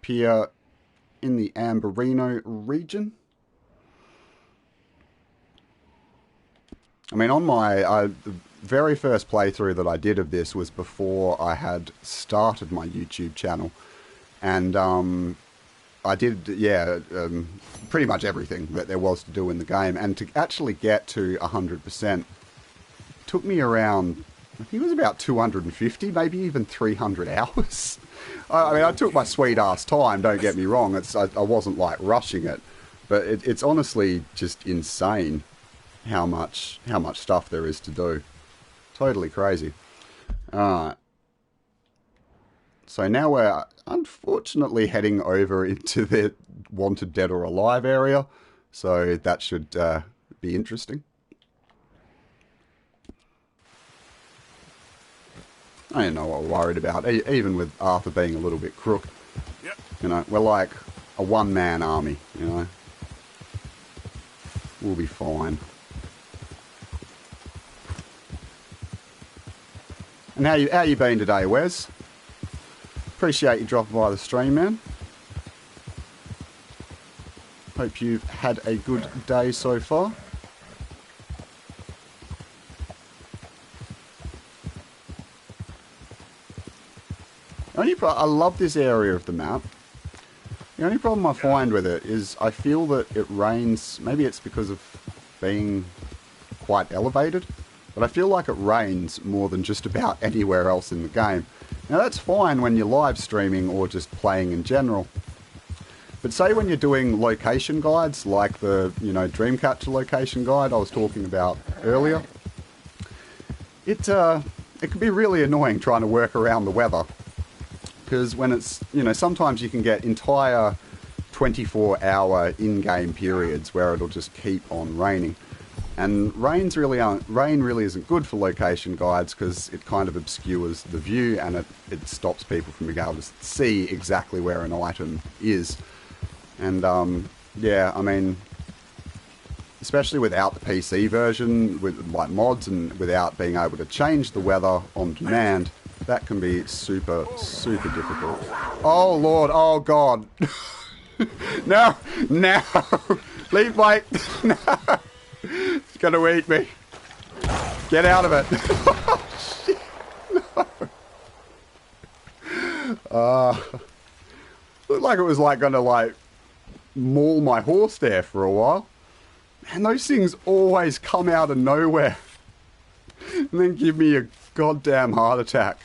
here in the Amberino region. I mean, on my the very first playthrough that I did of this was before I had started my YouTube channel, and I did, pretty much everything that there was to do in the game, and to actually get to 100% took me around, I think it was about 250, maybe even 300 hours. I mean, I took my sweet ass time, don't get me wrong, I wasn't like rushing it, but it's honestly just insane how much stuff there is to do. Totally crazy. Alright. So now we're unfortunately heading over into the wanted, dead or alive area. So that should be interesting. I don't know what we're worried about, even with Arthur being a little bit crook. Yep. You know, we're like a one-man army, you know. We'll be fine. And how you been today, Wes? Appreciate you dropping by the stream, man. Hope you've had a good day so far. I love this area of the map. The only problem I find with it is I feel that it rains. Maybe it's because of being quite elevated, but I feel like it rains more than just about anywhere else in the game. Now that's fine when you're live streaming or just playing in general. But say when you're doing location guides, like the, you know, Dreamcatcher location guide I was talking about earlier, it can be really annoying trying to work around the weather. Because when it's, you know, sometimes you can get entire 24-hour in-game periods where it'll just keep on raining. And rain really isn't good for location guides because it kind of obscures the view and it stops people from being able to see exactly where an item is. And yeah, I mean, especially without the PC version, with like mods and without being able to change the weather on demand, that can be super, super difficult. Oh Lord, oh God. No, no, leave my, no. It's gonna eat me. Get out of it. Oh, shit. No. Looked like it was like gonna like maul my horse there for a while. Man, those things always come out of nowhere and then give me a goddamn heart attack.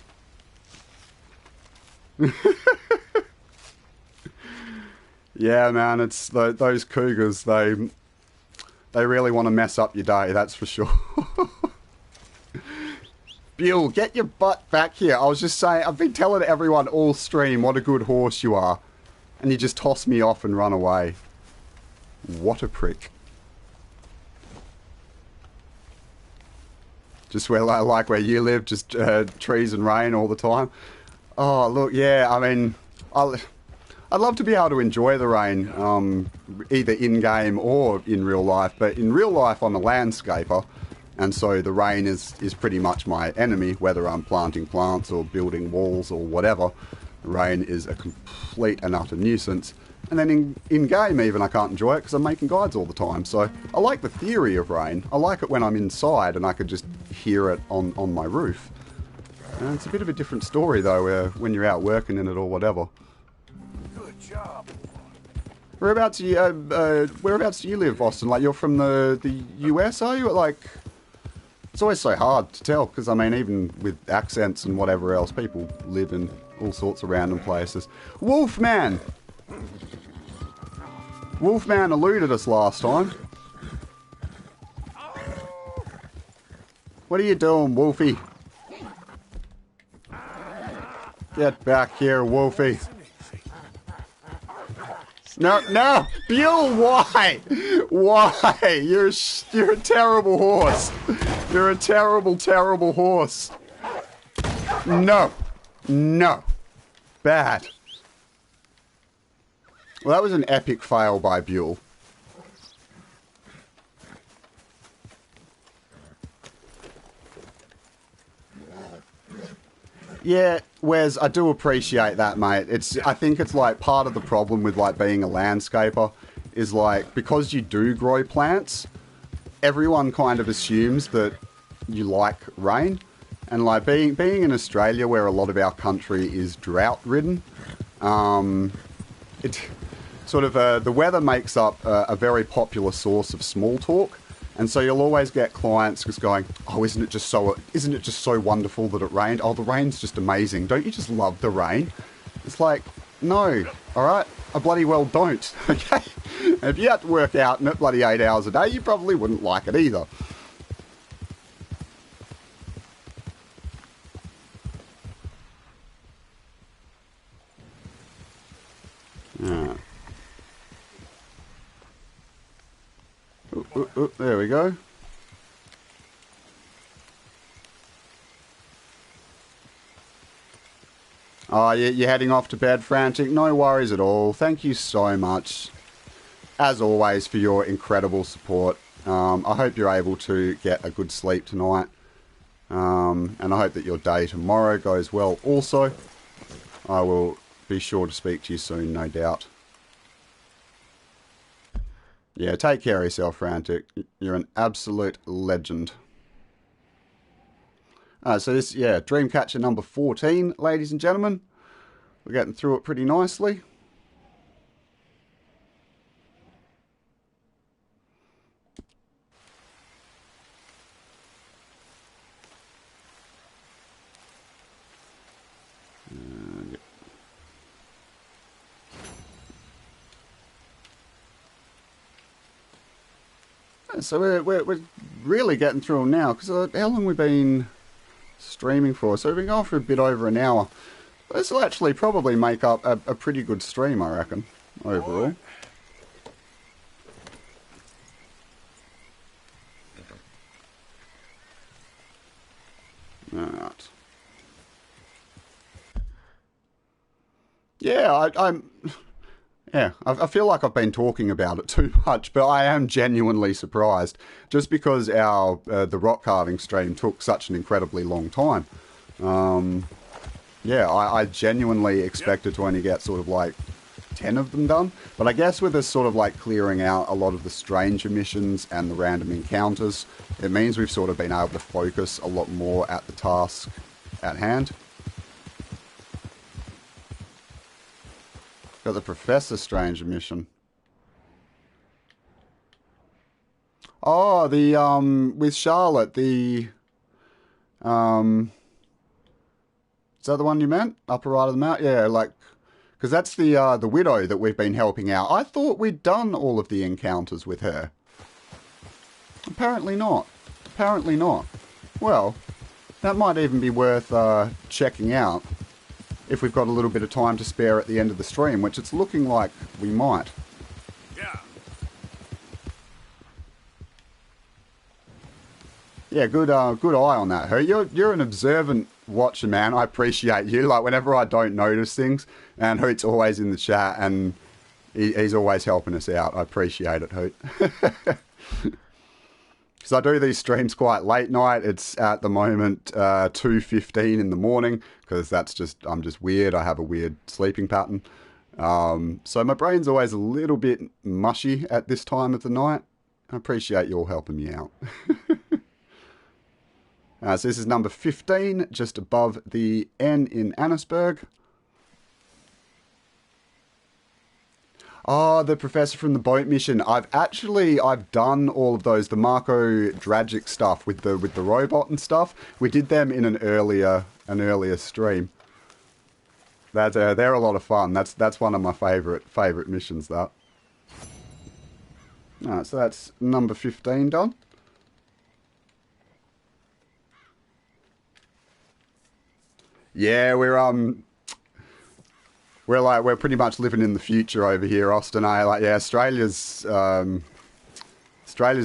Yeah, man, it's those cougars. They really want to mess up your day, that's for sure. Buell, get your butt back here. I was just saying, I've been telling everyone all stream what a good horse you are. And you just toss me off and run away. What a prick. Just where, like where you live, just trees and rain all the time. Oh, look, yeah, I mean, I'd love to be able to enjoy the rain, either in-game or in real life. But in real life, I'm a landscaper, and so the rain is pretty much my enemy, whether I'm planting plants or building walls or whatever. The rain is a complete and utter nuisance. And then in-game even, I can't enjoy it because I'm making guides all the time. So I like the theory of rain. I like it when I'm inside and I could just hear it on my roof. And it's a bit of a different story, though, when you're out working in it or whatever. Job. Whereabouts do you live, Austin? Like, you're from the US, are you? Like, it's always so hard to tell because I mean, even with accents and whatever else, people live in all sorts of random places. Wolfman eluded us last time. What are you doing, Wolfie? Get back here, Wolfie. No, Buell, why? Why? You're a terrible horse. You're a terrible, terrible horse. No. Bad. Well, that was an epic fail by Buell. Yeah, Wes, I do appreciate that, mate. I think it's like part of the problem with like being a landscaper is like, because you do grow plants, everyone kind of assumes that you like rain. And like being in Australia where a lot of our country is drought ridden, it sort of, the weather makes up a very popular source of small talk. And so you'll always get clients just going, oh, isn't it just so wonderful that it rained? Oh, the rain's just amazing. Don't you just love the rain? It's like, no, all right? I bloody well don't, okay? And if you had to work out in it bloody 8 hours a day, you probably wouldn't like it either. Alright. There we go. Oh, you're heading off to bed, Frantic? No worries at all. Thank you so much, as always, for your incredible support. I hope you're able to get a good sleep tonight. And I hope that your day tomorrow goes well also. I will be sure to speak to you soon, no doubt. Yeah, take care of yourself, Frantic. You're an absolute legend. So this, yeah, Dreamcatcher number 14, ladies and gentlemen. We're getting through it pretty nicely. So we're really getting through them now, because how long we've been streaming for? So we've been going for a bit over an hour. This will actually probably make up a pretty good stream, I reckon, overall. Alright. Yeah, I feel like I've been talking about it too much, but I am genuinely surprised, just because our the rock carving stream took such an incredibly long time. Yeah, I genuinely expected to only get sort of like 10 of them done, but I guess with us sort of like clearing out a lot of the stranger missions and the random encounters, it means we've sort of been able to focus a lot more at the task at hand. Got the Professor Stranger mission. Oh, the, with Charlotte, the, is that the one you meant? Upper right of the map? Yeah, like, because that's the widow that we've been helping out. I thought we'd done all of the encounters with her. Apparently not. Apparently not. Well, that might even be worth checking out if we've got a little bit of time to spare at the end of the stream, which it's looking like we might. Yeah. Yeah, good eye on that, Hurt. You're an observant watcher, man. I appreciate you. Like, whenever I don't notice things, and Hoot's always in the chat, and he's always helping us out. I appreciate it, Hoot. Because I do these streams quite late night. It's at the moment 2:15 in the morning, because I'm just weird. I have a weird sleeping pattern. So my brain's always a little bit mushy at this time of the night. I appreciate you all helping me out. So this is number 15, just above the N in Annisburg. Oh, the professor from the boat mission. I've done all of those, the Marco Dragic stuff with the robot and stuff. We did them in an earlier stream. They're a lot of fun. That's one of my favorite missions. That. Alright, so that's number 15 done. Yeah, we're pretty much living in the future over here, Austin. Yeah, Australia's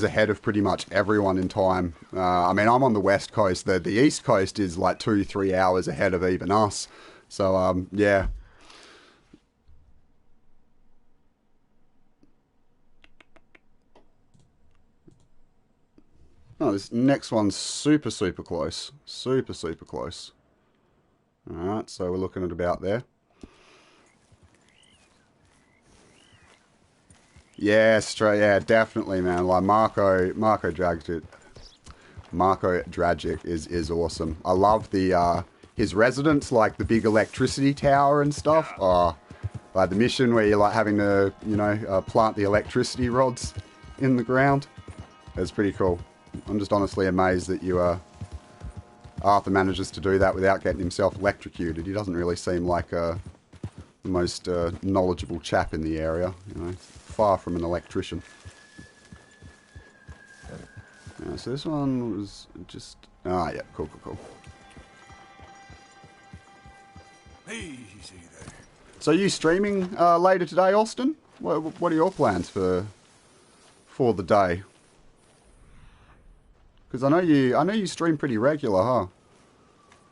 ahead of pretty much everyone in time. I mean, I'm on the west coast. The east coast is like 2-3 hours ahead of even us. So yeah. Oh, this next one's super close. Super close. Alright, so we're looking at about there. Yeah, yeah, definitely, man. Like Marco Dragic is awesome. I love the his residence, like the big electricity tower and stuff. Oh, like the mission where you're like having to, plant the electricity rods in the ground. It's pretty cool. I'm just honestly amazed that Arthur manages to do that without getting himself electrocuted. He doesn't really seem like the most knowledgeable chap in the area, far from an electrician. Yeah, so this one was just... yeah, cool. Easy there. So are you streaming later today, Austin? What are your plans for the day? Because I know you stream pretty regular, huh?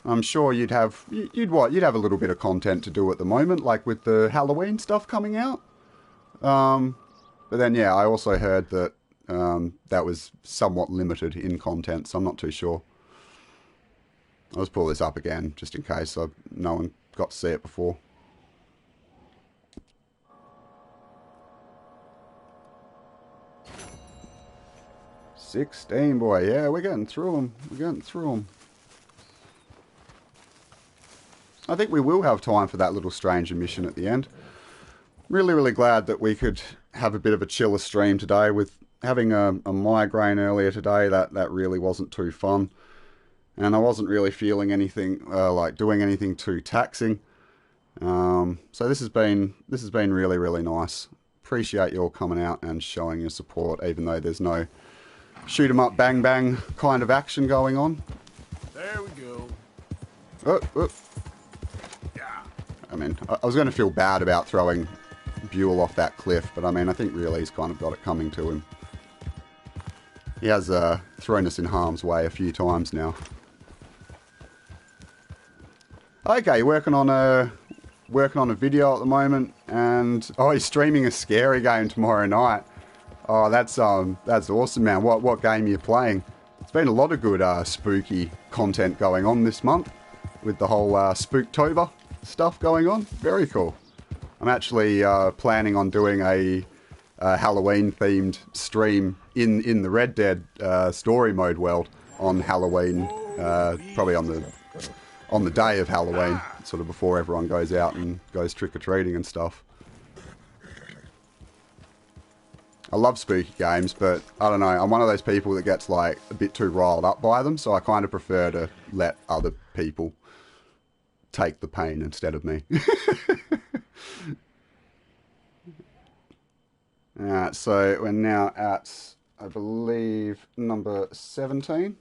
I'm sure you'd have a little bit of content to do at the moment, like with the Halloween stuff coming out. But then yeah, I also heard that that was somewhat limited in content, so I'm not too sure. I'll just pull this up again just in case no one got to see it before. $16, boy. Yeah, we're getting through them. I think we will have time for that little stranger mission at the end. Really glad that we could have a bit of a chiller stream today. With having a migraine earlier today, that really wasn't too fun. And I wasn't really feeling anything, like doing anything too taxing. So this has been really nice. Appreciate you all coming out and showing your support, even though there's no shoot 'em up, bang bang kind of action going on. There we go. Oh, oh. I mean, I was going to feel bad about throwing Buell off that cliff, but I mean, I think really he's kind of got it coming to him. He has thrown us in harm's way a few times now. Okay, working on a video at the moment, and oh, he's streaming a scary game tomorrow night. Oh, that's awesome, man. What game are you playing? There's been a lot of good spooky content going on this month with the whole Spooktober stuff going on. Very cool. I'm actually planning on doing a Halloween-themed stream in the Red Dead story mode world on Halloween, probably on the day of Halloween, sort of before everyone goes out and goes trick-or-treating and stuff. I love spooky games, but I don't know, I'm one of those people that gets like a bit too riled up by them, so I kind of prefer to let other people take the pain instead of me. Alright, so we're now at, I believe, number 17.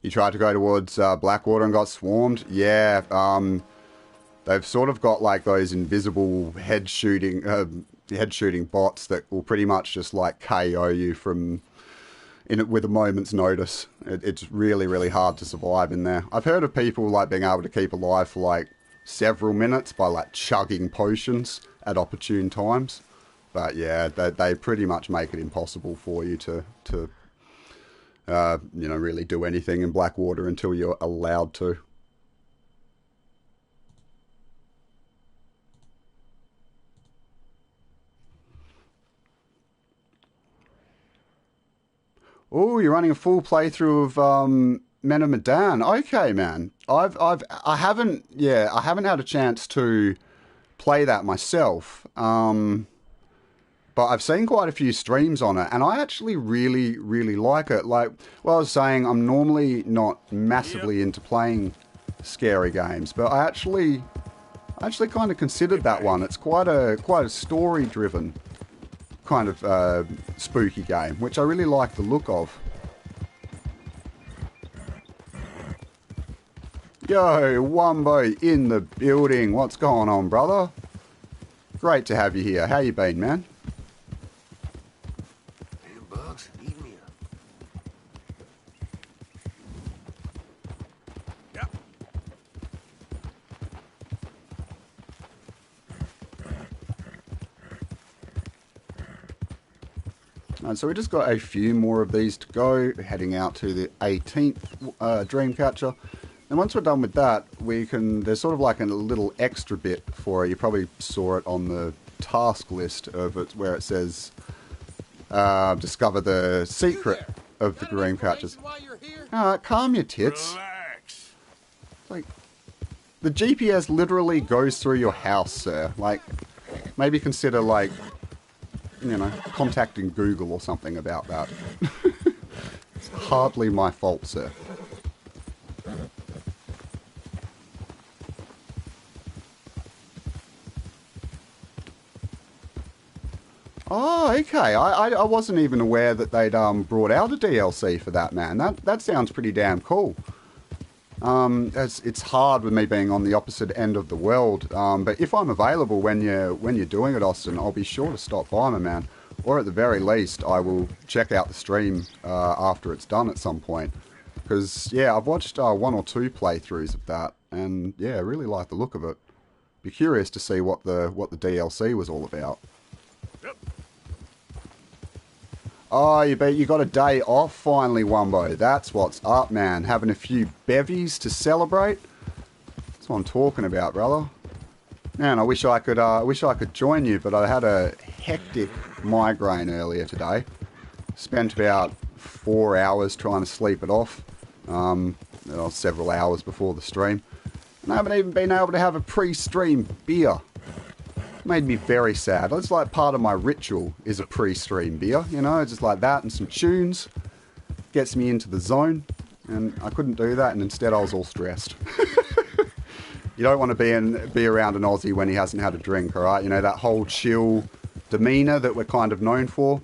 You tried to go towards Blackwater and got swarmed? Yeah, they've sort of got like those invisible head shooting bots that will pretty much just like KO you from with a moment's notice. It's really, really hard to survive in there. I've heard of people like being able to keep alive for like several minutes by like chugging potions at opportune times. But yeah, they pretty much make it impossible for you to you know, really do anything in Blackwater until you're allowed to. Oh, you're running a full playthrough of Men of Medan. Okay, man. I haven't had a chance to play that myself. But I've seen quite a few streams on it, and I actually really, really like it. Like, well, I was saying, I'm normally not massively into playing scary games, but I actually kind of considered that one. It's quite a story-driven kind of spooky game, which I really like the look of. Yo, Wumbo in the building. What's going on, brother? Great to have you here. How you been, man? Bugs, eat me up. Yep. So we just got a few more of these to go, heading out to the 18th Dreamcatcher. And once we're done with that, there's sort of like a little extra bit for it. You probably saw it on the task list of it where it says, discover the secret of the Dreamcatchers. Calm your tits. Relax. Like, the GPS literally goes through your house, sir. Like, maybe consider, like, you know, contacting Google or something about that. It's hardly my fault, sir. Oh, okay. I wasn't even aware that they'd brought out a DLC for that, man. That sounds pretty damn cool. It's hard with me being on the opposite end of the world, but if I'm available when you're doing it, Austin, I'll be sure to stop by, my man. Or at the very least, I will check out the stream after it's done at some point. Because, yeah, I've watched 1 or 2 playthroughs of that, and yeah, I really like the look of it. Be curious to see what the DLC was all about. Yep. Oh, you got a day off finally, Wumbo. That's what's up, man. Having a few bevies to celebrate. That's what I'm talking about, brother. Man, I wish I could join you, but I had a hectic migraine earlier today. Spent about 4 hours trying to sleep it off. Several hours before the stream. And I haven't even been able to have a pre-stream beer. Made me very sad. It's like part of my ritual is a pre-stream beer, you know, just like that and some tunes. Gets me into the zone, and I couldn't do that, and instead I was all stressed. You don't want to be around an Aussie when he hasn't had a drink, all right? You know, that whole chill demeanour that we're kind of known for.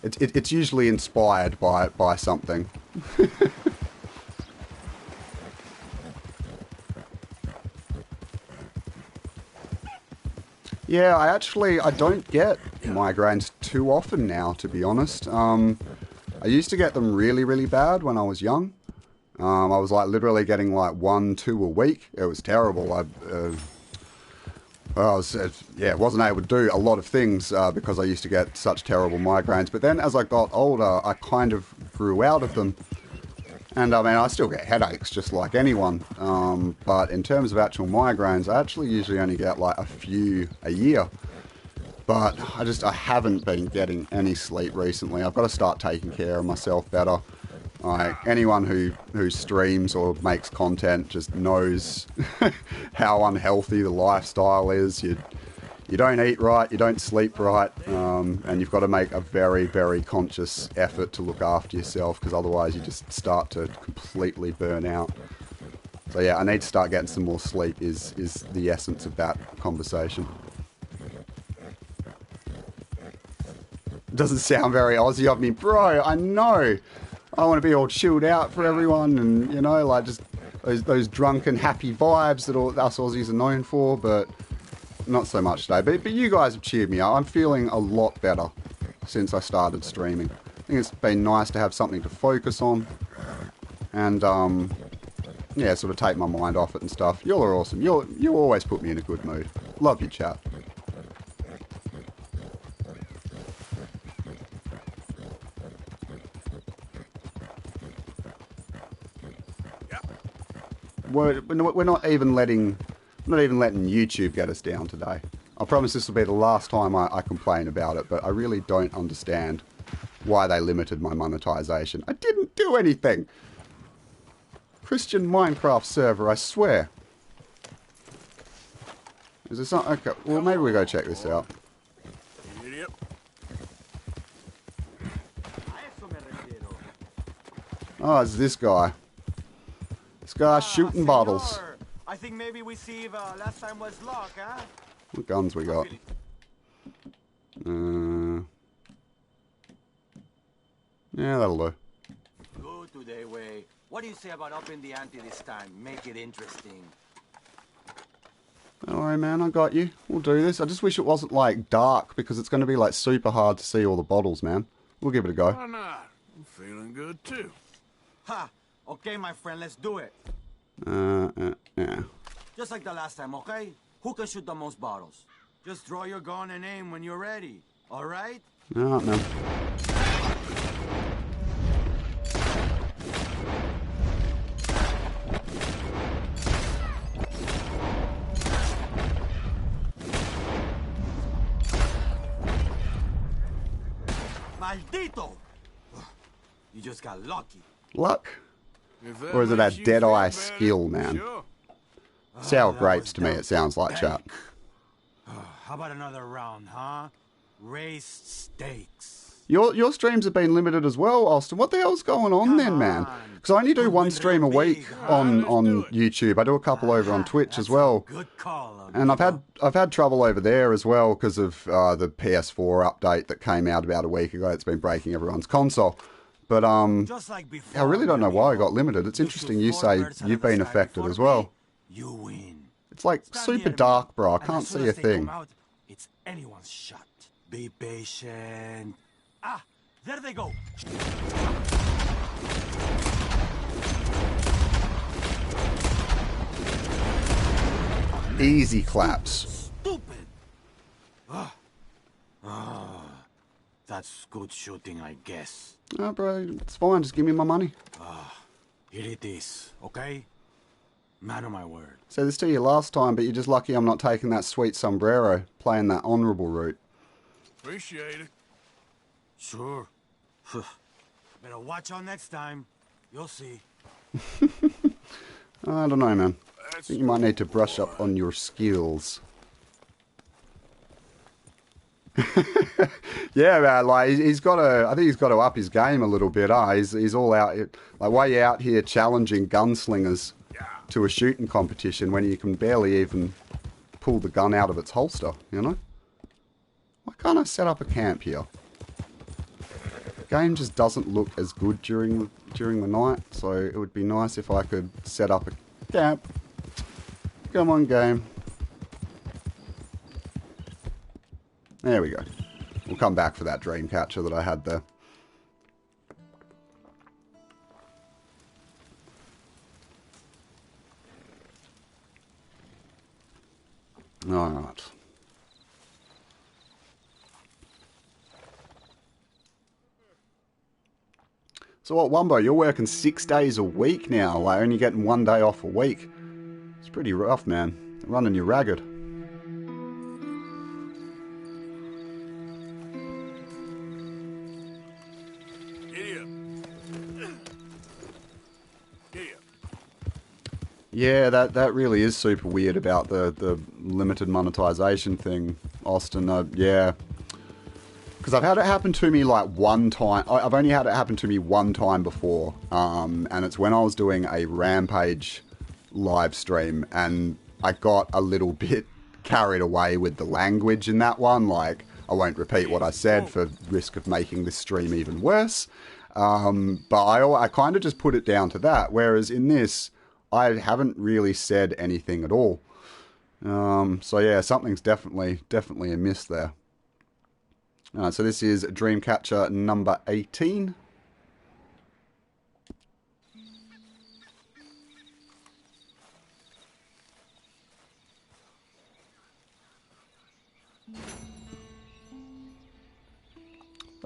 It's usually inspired by something. Yeah, I don't get migraines too often now, to be honest. I used to get them really, really bad when I was young. I was like literally getting like 1, 2 a week. It was terrible. I wasn't able to do a lot of things because I used to get such terrible migraines. But then as I got older, I kind of grew out of them. And I mean, I still get headaches just like anyone. But in terms of actual migraines, I actually usually only get like a few a year. But I haven't been getting any sleep recently. I've got to start taking care of myself better. Like anyone who streams or makes content just knows how unhealthy the lifestyle is. You don't eat right, you don't sleep right, and you've got to make a very, very conscious effort to look after yourself, because otherwise you just start to completely burn out. So yeah, I need to start getting some more sleep is the essence of that conversation. Doesn't sound very Aussie of me, bro, I know. I want to be all chilled out for everyone and, you know, like just those drunken, happy vibes that all us Aussies are known for, but not so much today. But you guys have cheered me up. I'm feeling a lot better since I started streaming. I think it's been nice to have something to focus on and, yeah, sort of take my mind off it and stuff. Y'all are awesome. You always put me in a good mood. Love you, chat. We're not even letting YouTube get us down today. I promise this will be the last time I complain about it, but I really don't understand why they limited my monetization. I didn't do anything. Christian Minecraft server, I swear. Is there something? Okay, well maybe we go check this out. Oh, it's this guy. This guy's shooting bottles. I think maybe we see if last time was luck, huh? What guns we got? Yeah, that'll do. Go today, way. What do you say about upping the ante this time? Make it interesting. Don't worry, man. I got you. We'll do this. I just wish it wasn't like dark because it's going to be like super hard to see all the bottles, man. We'll give it a go. Why not? I'm feeling good too. Ha! Okay, my friend, let's do it. Yeah. Just like the last time, okay? Who can shoot the most bottles? Just draw your gun and aim when you're ready. All right? No, no. Maldito! You just got lucky. Luck? Or is it that dead-eye skill, man? Sure. Sour grapes to me, it sounds like, chat. How about another round, huh? Raised stakes. Your streams have been limited as well, Austin. What the hell's going on then, man? Because I only do one stream a week on YouTube. I do a couple over on Twitch as well. Good call. And I've had trouble over there as well because of the PS4 update that came out about a week ago. It's been breaking everyone's console. But Just like before, I really don't know why I got limited. It's interesting you say you've been affected as well. You win. It's like super dark, bro. I can't see a thing. It's anyone's shot. Be patient. Ah, there they go. Easy claps. Stupid. That's good shooting, I guess. Oh, bro, it's fine. Just give me my money. Here it is, okay? Man of my word. Said this to you last time, but you're just lucky I'm not taking that sweet sombrero, playing that honourable route. Appreciate it. Sure. Better watch out next time. You'll see. I don't know, man. I think you might need to brush up on your skills. Yeah, man. Like he's got to. I think he's got to up his game a little bit. He's all out. Like why you out here challenging gunslingers to a shooting competition when you can barely even pull the gun out of its holster, you know? Why can't I set up a camp here? The game just doesn't look as good during the night, so it would be nice if I could set up a camp. Come on, game. There we go. We'll come back for that Dreamcatcher that I had there. Alright. So what, Wumbo, you're working 6 days a week now, like only getting 1 day off a week. It's pretty rough, man. Running you ragged. Yeah, that really is super weird about the limited monetization thing, Austin. Yeah. Because I've had it happen to me like one time. I've only had it happen to me one time before. And it's when I was doing a Rampage live stream. And I got a little bit carried away with the language in that one. Like, I won't repeat what I said for risk of making this stream even worse. But I kind of just put it down to that. Whereas in this, I haven't really said anything at all. So yeah, something's definitely amiss there. So this is Dreamcatcher number 18.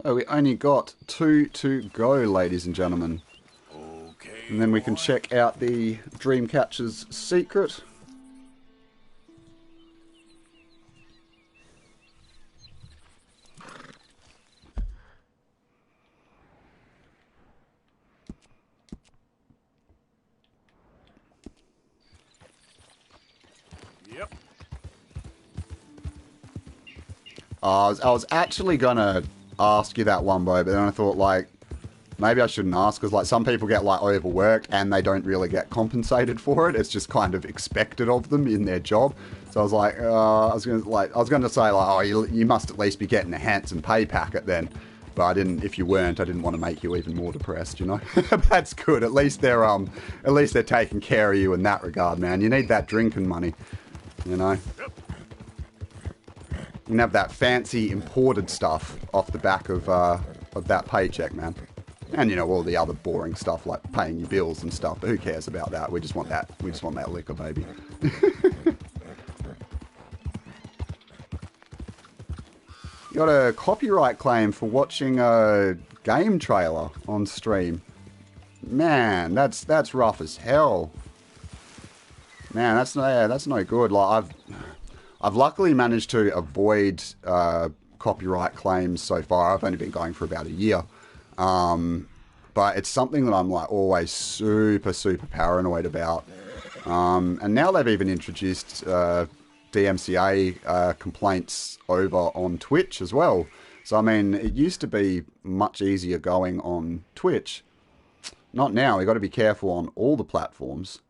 Oh, we only got 2 to go, ladies and gentlemen. And then we can check out the Dreamcatcher's Secret. Yep. I was actually going to ask you that one, Bo, but then I thought, like, maybe I shouldn't ask, because like some people get like overworked and they don't really get compensated for it. It's just kind of expected of them in their job. So I was like, I was going to say like, oh, you must at least be getting a handsome pay packet then. But I didn't. If you weren't, I didn't want to make you even more depressed. You know, that's good. At least they're taking care of you in that regard, man. You need that drinking money. You know, you can have that fancy imported stuff off the back of that paycheck, man. And, you know, all the other boring stuff like paying your bills and stuff. But who cares about that? We just want that. We just want that liquor, baby. You got a copyright claim for watching a game trailer on stream. Man, that's rough as hell. Man, that's no good. Like I've luckily managed to avoid copyright claims so far. I've only been going for about a year. But it's something that I'm like always super paranoid about. And now they've even introduced DMCA complaints over on Twitch as well. So I mean, it used to be much easier going on Twitch. Not now. We've got to be careful on all the platforms.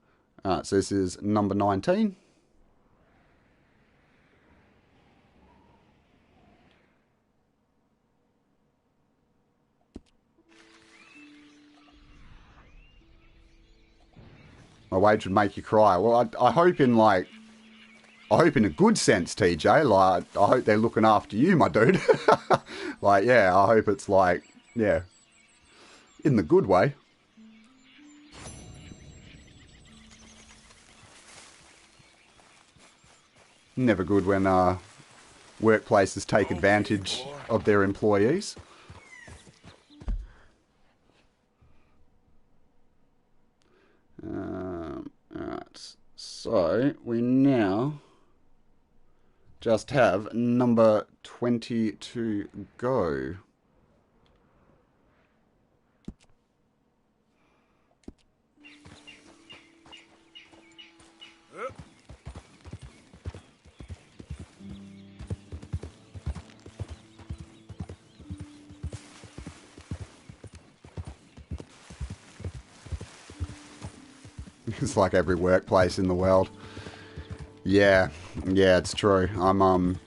So this is number 19. My wage would make you cry. Well, I hope in like, I hope in a good sense, TJ. Like, I hope they're looking after you, my dude. Like, yeah, I hope it's like, yeah, in the good way. Never good when workplaces take advantage of their employees. Alright, so we now just have number 20 to go. It's like every workplace in the world. Yeah, it's true. I'm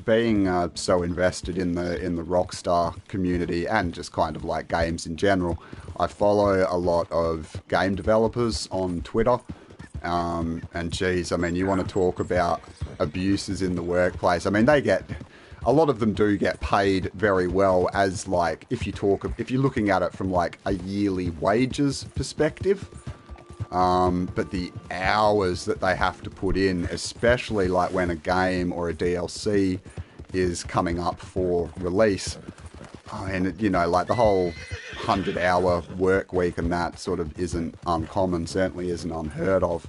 being so invested in the Rockstar community and just kind of like games in general. I follow a lot of game developers on Twitter, and geez, I mean, you want to talk about abuses in the workplace. I mean, a lot of them do get paid very well as like, if you're looking at it from like a yearly wages perspective. But the hours that they have to put in, especially like when a game or a DLC is coming up for release, I mean, you know, like the whole 100-hour work week and that sort of isn't uncommon, certainly isn't unheard of.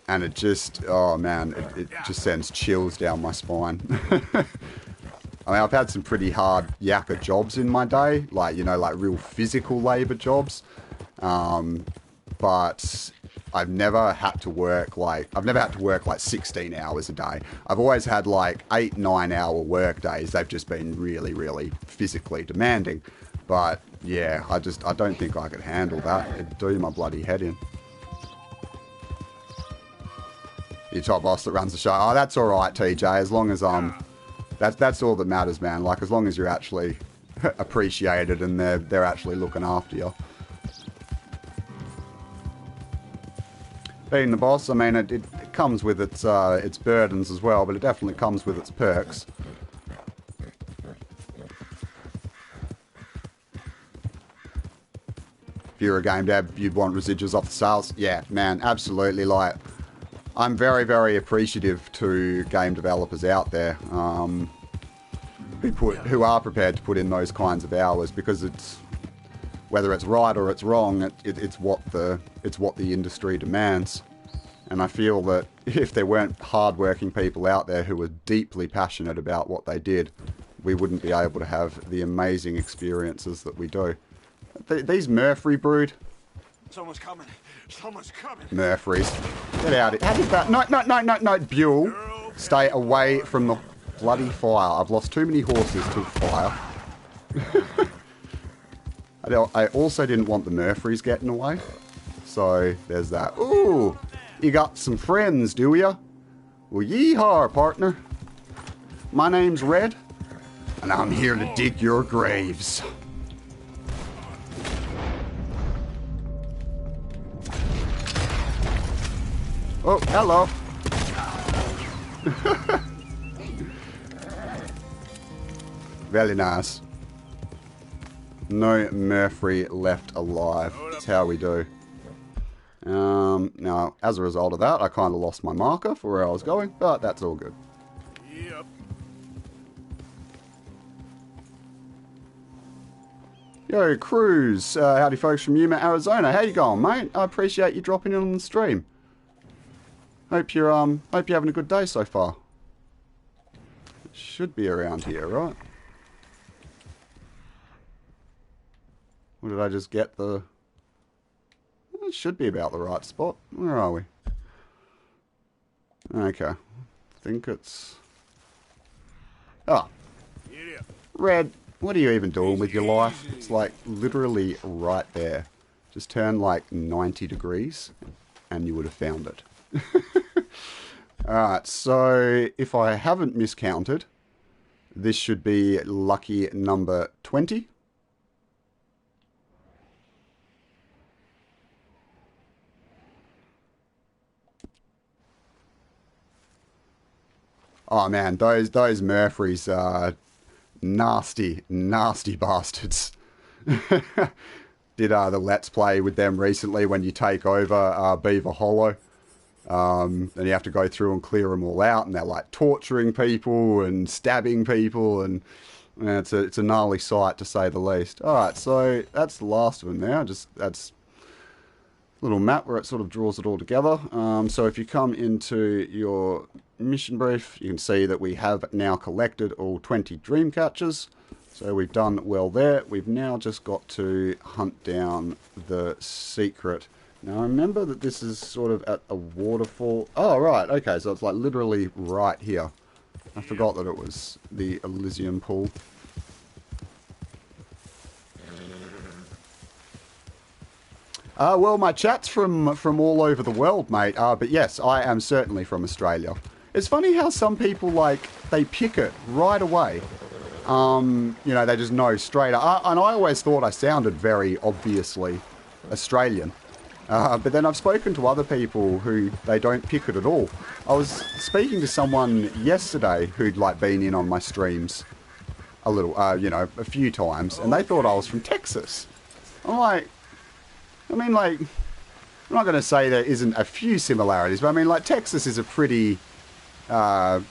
And it just, oh man, it just sends chills down my spine. I mean, I've had some pretty hard yakka jobs in my day, like, you know, like real physical labour jobs. But I've never had to work like 16 hours a day. I've always had like 8-9 hour work days. They've just been really, really physically demanding. But yeah, I don't think I could handle that. It'd do my bloody head in. Your top boss that runs the show. Oh, that's all right, TJ. As long as that's all that matters, man. Like, as long as you're actually appreciated and they're actually looking after you. Being the boss, I mean, it comes with its burdens as well, but it definitely comes with its perks. If you're a game dev, you'd want residuals off the sales. Yeah, man, absolutely. Like, I'm very, very appreciative to game developers out there who are prepared to put in those kinds of hours, because it's, whether it's right or it's wrong, it's what the industry demands. And I feel that if there weren't hard-working people out there who were deeply passionate about what they did, we wouldn't be able to have the amazing experiences that we do. These Murphy brood. Someone's coming. Someone's coming. Murphys. Get out of here. How did that? No. Buell. Stay away from the bloody fire. I've lost too many horses to fire. I also didn't want the Murphys getting away. So, there's that. Ooh, you got some friends, do ya? Well, yeehaw, partner. My name's Red, and I'm here to dig your graves. Oh, hello. Very nice. No Murphy left alive. That's how we do. Now, as a result of that, I kind of lost my marker for where I was going, but that's all good. Yep. Yo, Cruz. Howdy, folks from Yuma, Arizona. How you going, mate? I appreciate you dropping in on the stream. Hope you're having a good day so far. It should be around here, right? Or did I just get the... It should be about the right spot. Where are we? Okay. I think it's... Oh. Red, what are you even doing with your life? It's like literally right there. Just turn like 90 degrees and you would have found it. Alright, so if I haven't miscounted, this should be lucky number 20. Oh man, those Murphys are nasty, nasty bastards. Did the Let's Play with them recently when you take over Beaver Hollow. And you have to go through and clear them all out, and they're like torturing people and stabbing people, and it's a gnarly sight to say the least. Alright, so that's the last of them now. That's a little map where it sort of draws it all together. So if you come into your mission brief, you can see that we have now collected all 20 Dreamcatchers. So we've done well there. We've now just got to hunt down the secret. Now remember that this is sort of at a waterfall. Oh right, okay, so it's like literally right here. I forgot that it was the Elysium pool. Well, my chat's from all over the world, mate. But yes, I am certainly from Australia. It's funny how some people, like, they pick it right away. You know, they just know straight up. And I always thought I sounded very obviously Australian. But then I've spoken to other people who they don't pick it at all. I was speaking to someone yesterday who'd, like, been in on my streams a little, you know, a few times, and they thought I was from Texas. I'm like, I mean, like, I'm not going to say there isn't a few similarities, but I mean, like, Texas is a pretty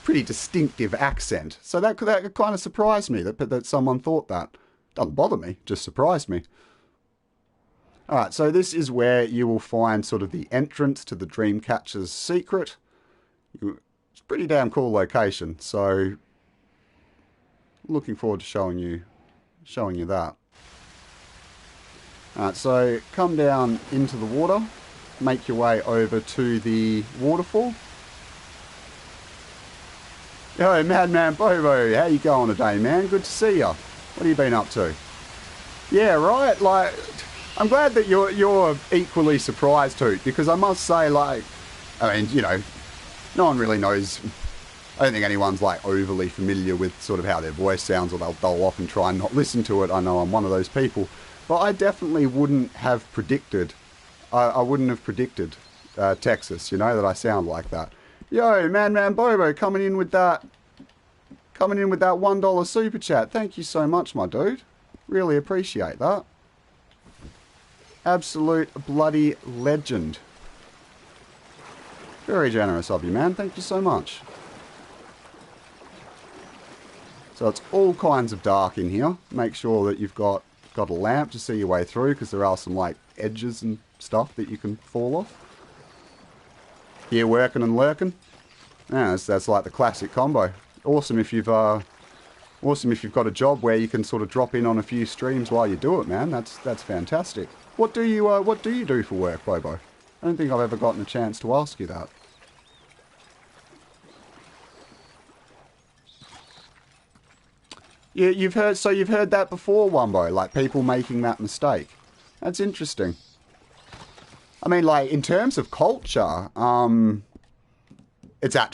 distinctive accent. So that kind of surprised me that someone thought that. Doesn't bother me, just surprised me. Alright, so this is where you will find sort of the entrance to the Dreamcatcher Secret. It's a pretty damn cool location, so looking forward to showing you that. Alright, so come down into the water, make your way over to the waterfall. Yo, Madman Bobo, how you going today, man? Good to see ya. What have you been up to? Yeah, right, like, I'm glad that you're equally surprised too, because I must say, like, I mean, you know, no one really knows. I don't think anyone's, like, overly familiar with sort of how their voice sounds, or they'll often try and not listen to it. I know I'm one of those people. But I definitely wouldn't have predicted, I wouldn't have predicted Texas, you know, that I sound like that. Yo, Man Bobo coming in with that $1 super chat. Thank you so much, my dude. Really appreciate that. Absolute bloody legend. Very generous of you, man. Thank you so much. So it's all kinds of dark in here. Make sure that you've got a lamp to see your way through, because there are some, like, edges and stuff that you can fall off. Here working and lurking. Yeah, that's like the classic combo. Awesome if you've got a job where you can sort of drop in on a few streams while you do it, man. That's fantastic. What do you do for work, Bobo? I don't think I've ever gotten a chance to ask you that. Yeah, you've heard that before, Wumbo, like people making that mistake. That's interesting. I mean, like, in terms of culture,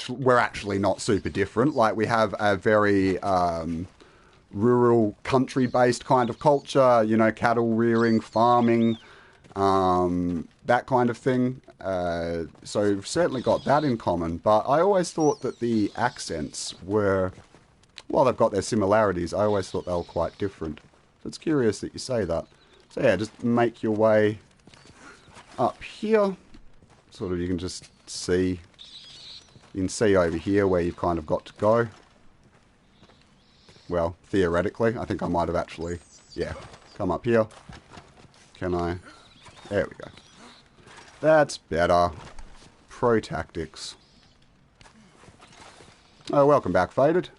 we're actually not super different. Like, we have a very rural, country-based kind of culture, you know, cattle rearing, farming, that kind of thing. So we've certainly got that in common. But I always thought that the accents were, while they've got their similarities, I always thought they were quite different. So it's curious that you say that. So yeah, just make your way up here. Sort of, you can just see, you can see over here where you've kind of got to go. Well, theoretically, I think I might have actually, yeah, come up here. Can I? There we go. That's better. Pro tactics. Oh, welcome back, Faded.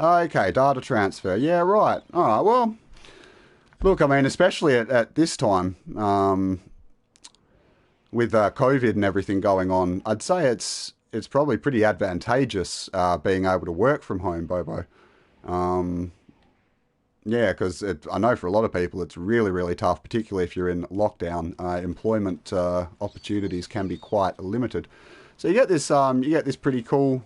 Okay, data transfer. Yeah, right. Alright, well, look, I mean, especially at this time, with COVID and everything going on, I'd say it's probably pretty advantageous being able to work from home, Bobo. Yeah, because I know for a lot of people it's really, really tough, particularly if you're in lockdown. Employment opportunities can be quite limited. So you get this pretty cool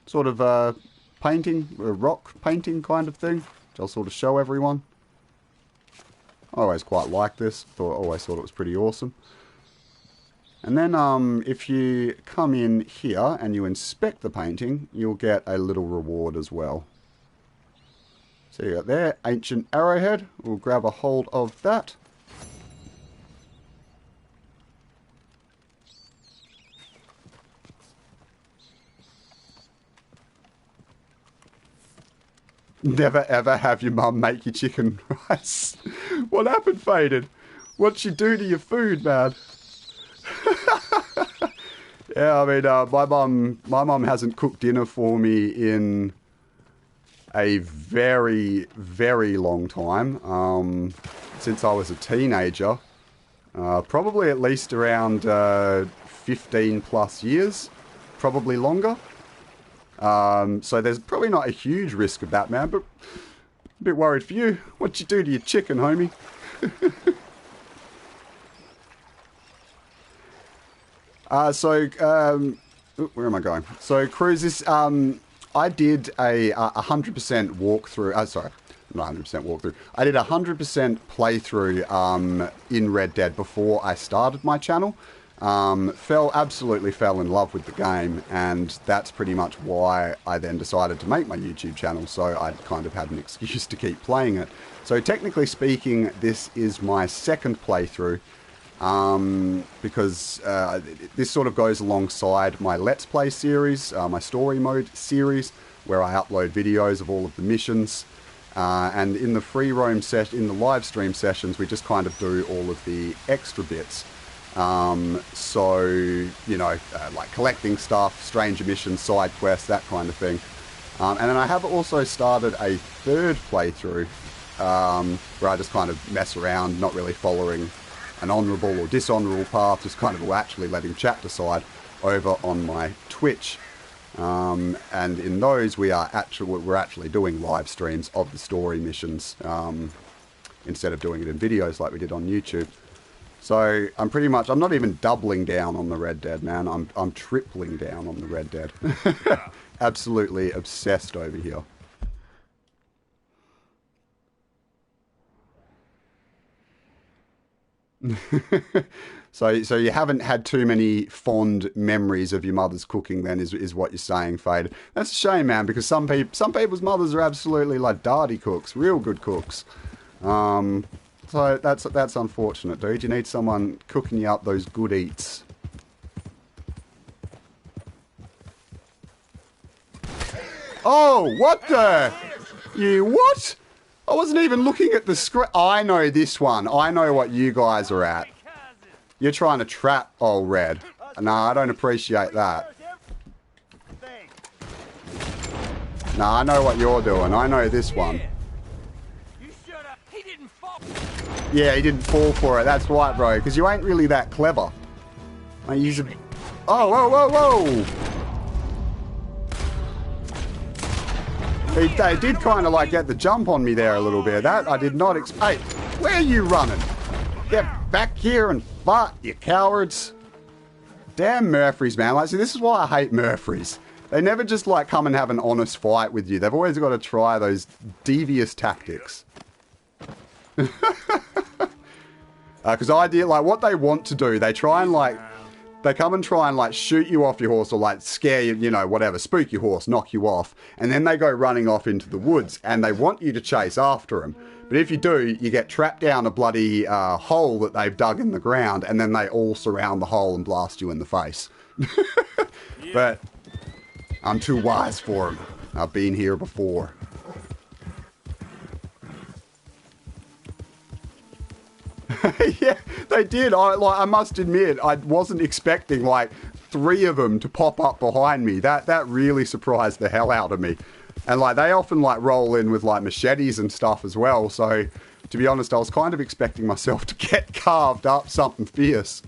sort of painting, rock painting kind of thing, which I'll sort of show everyone. I always quite like this. Always thought it was pretty awesome. And then if you come in here and you inspect the painting, you'll get a little reward as well. So you got there, Ancient Arrowhead. We'll grab a hold of that. Never ever have your mum make you chicken rice. What happened, Faded? What'd she do to your food, man? Yeah, I mean, my mum hasn't cooked dinner for me in a very, very long time. Since I was a teenager. Probably at least around 15 plus years. Probably longer. So there's probably not a huge risk of that, man. But A bit worried for you. What'd you do to your chicken, homie? Where am I going? So, cruises, I did a 100% walkthrough. Sorry, not 100% walkthrough. I did a 100% playthrough in Red Dead before I started my channel. Absolutely fell in love with the game, and that's pretty much why I then decided to make my YouTube channel, so I'd kind of had an excuse to keep playing it. So technically speaking, this is my second playthrough, because this sort of goes alongside my Let's Play series, my story mode series, where I upload videos of all of the missions. And in the free roam in the live stream sessions, we just kind of do all of the extra bits. So, you know, like collecting stuff, stranger missions, side quests, that kind of thing. And then I have also started a third playthrough, where I just kind of mess around, not really following an honourable or dishonourable path, just kind of actually letting chat decide over on my Twitch. And in those, we're actually doing live streams of the story missions, instead of doing it in videos like we did on YouTube. So I'm not even doubling down on the Red Dead, man. I'm tripling down on the Red Dead. Absolutely obsessed over here. So you haven't had too many fond memories of your mother's cooking, then, is what you're saying, Fade. That's a shame, man, because some people's mothers are absolutely like darty cooks, real good cooks. So that's unfortunate, dude. You need someone cooking you up those good eats. Oh, what the? You what? I wasn't even looking at the screen. I know this one. I know what you guys are at. You're trying to trap old Red. Nah, I don't appreciate that. Nah, I know what you're doing. I know this one. Yeah, he didn't fall for it. That's right, bro. Because you ain't really that clever. I use a... Oh, whoa, whoa, whoa! They did kind of like get the jump on me there a little bit. That I did not expect. Hey, where are you running? Get back here and fight, you cowards. Damn Murphys, man. Like, see, this is why I hate Murphys. They never just like come and have an honest fight with you. They've always got to try those devious tactics. Because what they want to do, they try and they come and try and like shoot you off your horse or like scare you, you know, whatever, spook your horse, knock you off, and then they go running off into the woods and they want you to chase after them. But if you do, you get trapped down a bloody hole that they've dug in the ground, and then they all surround the hole and blast you in the face. But I'm too wise for them. I've been here before. Yeah, they did. I must admit, I wasn't expecting like 3 of them to pop up behind me. That really surprised the hell out of me. And like they often like roll in with like machetes and stuff as well. So to be honest, I was kind of expecting myself to get carved up something fierce.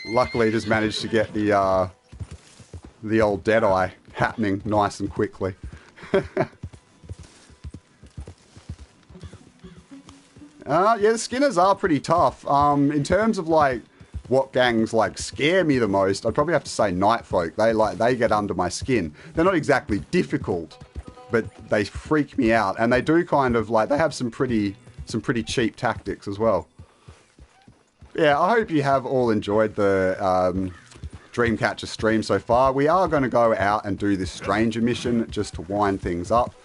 Luckily, just managed to get the old Deadeye happening nice and quickly. Yeah, the Skinners are pretty tough. In terms of like what gangs like scare me the most, I'd probably have to say Nightfolk. They get under my skin. They're not exactly difficult, but they freak me out, and they do kind of like they have some pretty cheap tactics as well. Yeah, I hope you have all enjoyed the Dreamcatcher stream so far. We are going to go out and do this stranger mission just to wind things up,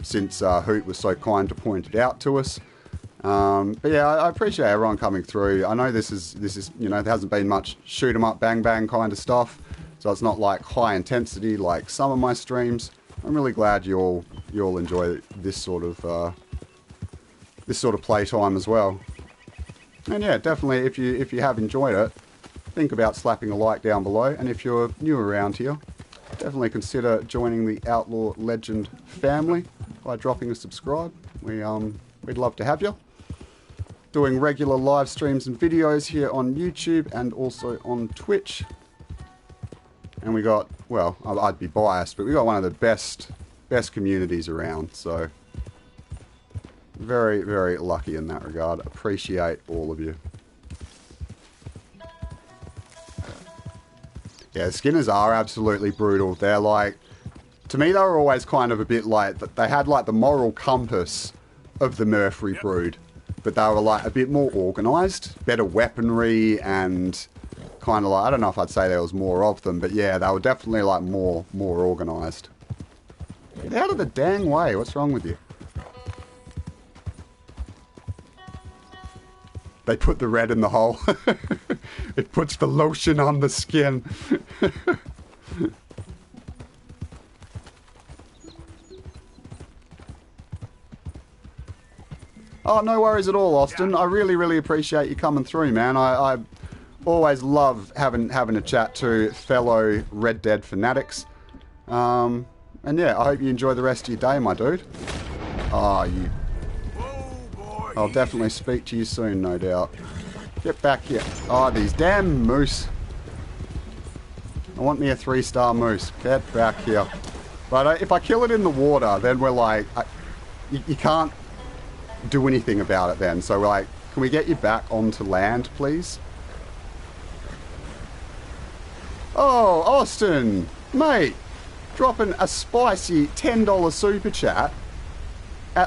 since Hoot was so kind to point it out to us. But yeah, I appreciate everyone coming through. I know this is you know, there hasn't been much shoot 'em up, bang bang kind of stuff, so it's not like high intensity like some of my streams. I'm really glad you all enjoy this sort of playtime as well. And yeah, definitely if you have enjoyed it, think about slapping a like down below. And if you're new around here, definitely consider joining the Outlaw Legend family by dropping a subscribe. We'd love to have you. Doing regular live streams and videos here on YouTube and also on Twitch. And we got, well, I'd be biased, but we got one of the best communities around. So Very, very lucky in that regard. Appreciate all of you. Yeah, Skinners are absolutely brutal. They're like, to me, they were always kind of a bit like, they had like the moral compass of the Murfree brood, but they were like a bit more organised, better weaponry, and kind of like, I don't know if I'd say there was more of them, but yeah, they were definitely like more organised. Get out of the dang way, what's wrong with you? They put the red in the hole. It puts the lotion on the skin. Oh, no worries at all, Austin. I really, really appreciate you coming through, man. I always love having a chat to fellow Red Dead fanatics. And yeah, I hope you enjoy the rest of your day, my dude. Oh, you... I'll definitely speak to you soon, no doubt. Get back here. Oh, these damn moose. I want me a 3-star moose. Get back here. But if I kill it in the water, then we're like... you can't do anything about it then. So we're like, can we get you back onto land, please? Oh, Austin! Mate! Dropping a spicy $10 super chat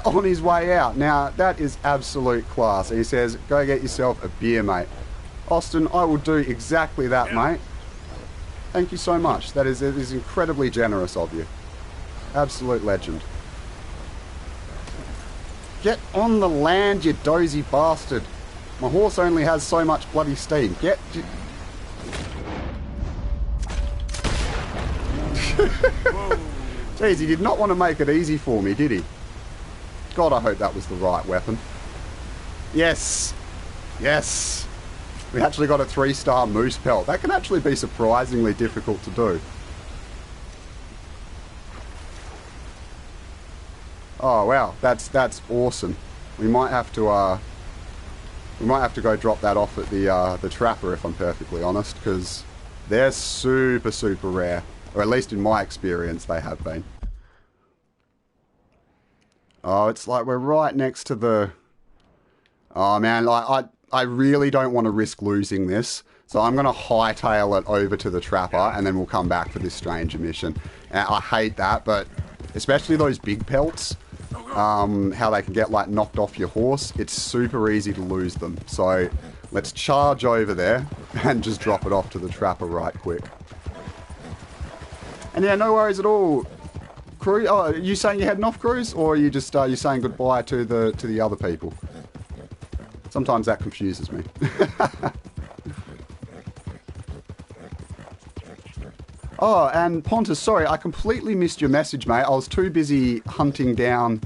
on his way out. Now, that is absolute class. He says, go get yourself a beer, mate. Austin, I will do exactly that, mate. Thank you so much. That is incredibly generous of you. Absolute legend. Get on the land, you dozy bastard. My horse only has so much bloody steam. Get... Jeez, he did not want to make it easy for me, did he? God, I hope that was the right weapon. Yes! Yes! We actually got a 3-star moose pelt. That can actually be surprisingly difficult to do. Oh wow, that's awesome. We might have to go drop that off at the trapper, if I'm perfectly honest, because they're super, super rare. Or at least in my experience, they have been. Oh, it's like we're right next to the... Oh man, like I really don't want to risk losing this. So I'm going to hightail it over to the trapper and then we'll come back for this stranger mission. I hate that, but especially those big pelts, how they can get like knocked off your horse, it's super easy to lose them. So let's charge over there and just drop it off to the trapper right quick. And yeah, no worries at all. Crew, oh, are you saying you're heading off, Cruz, or are you just you saying goodbye to the other people? Sometimes that confuses me. Oh, and Pontus, sorry, I completely missed your message, mate. I was too busy hunting down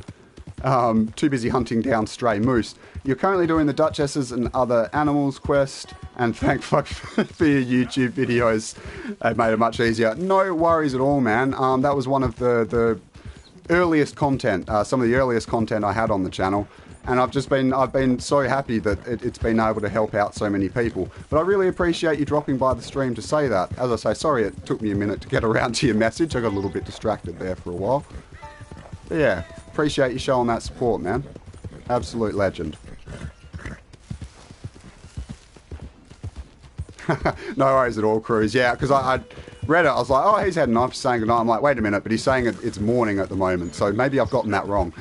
stray moose. You're currently doing the Duchesses and Other Animals quest, and thank fuck for your YouTube videos. They've made it much easier. No worries at all, man. That was one of the earliest content, some of the earliest content I had on the channel, and I've been so happy that it's been able to help out so many people. But I really appreciate you dropping by the stream to say that. As I say, sorry it took me a minute to get around to your message. I got a little bit distracted there for a while. But yeah, appreciate you showing that support, man. Absolute legend. No worries at all, Cruz. Yeah, because I read it. I was like, oh, he's heading off, saying goodnight. I'm like, wait a minute, but he's saying it's morning at the moment, so maybe I've gotten that wrong.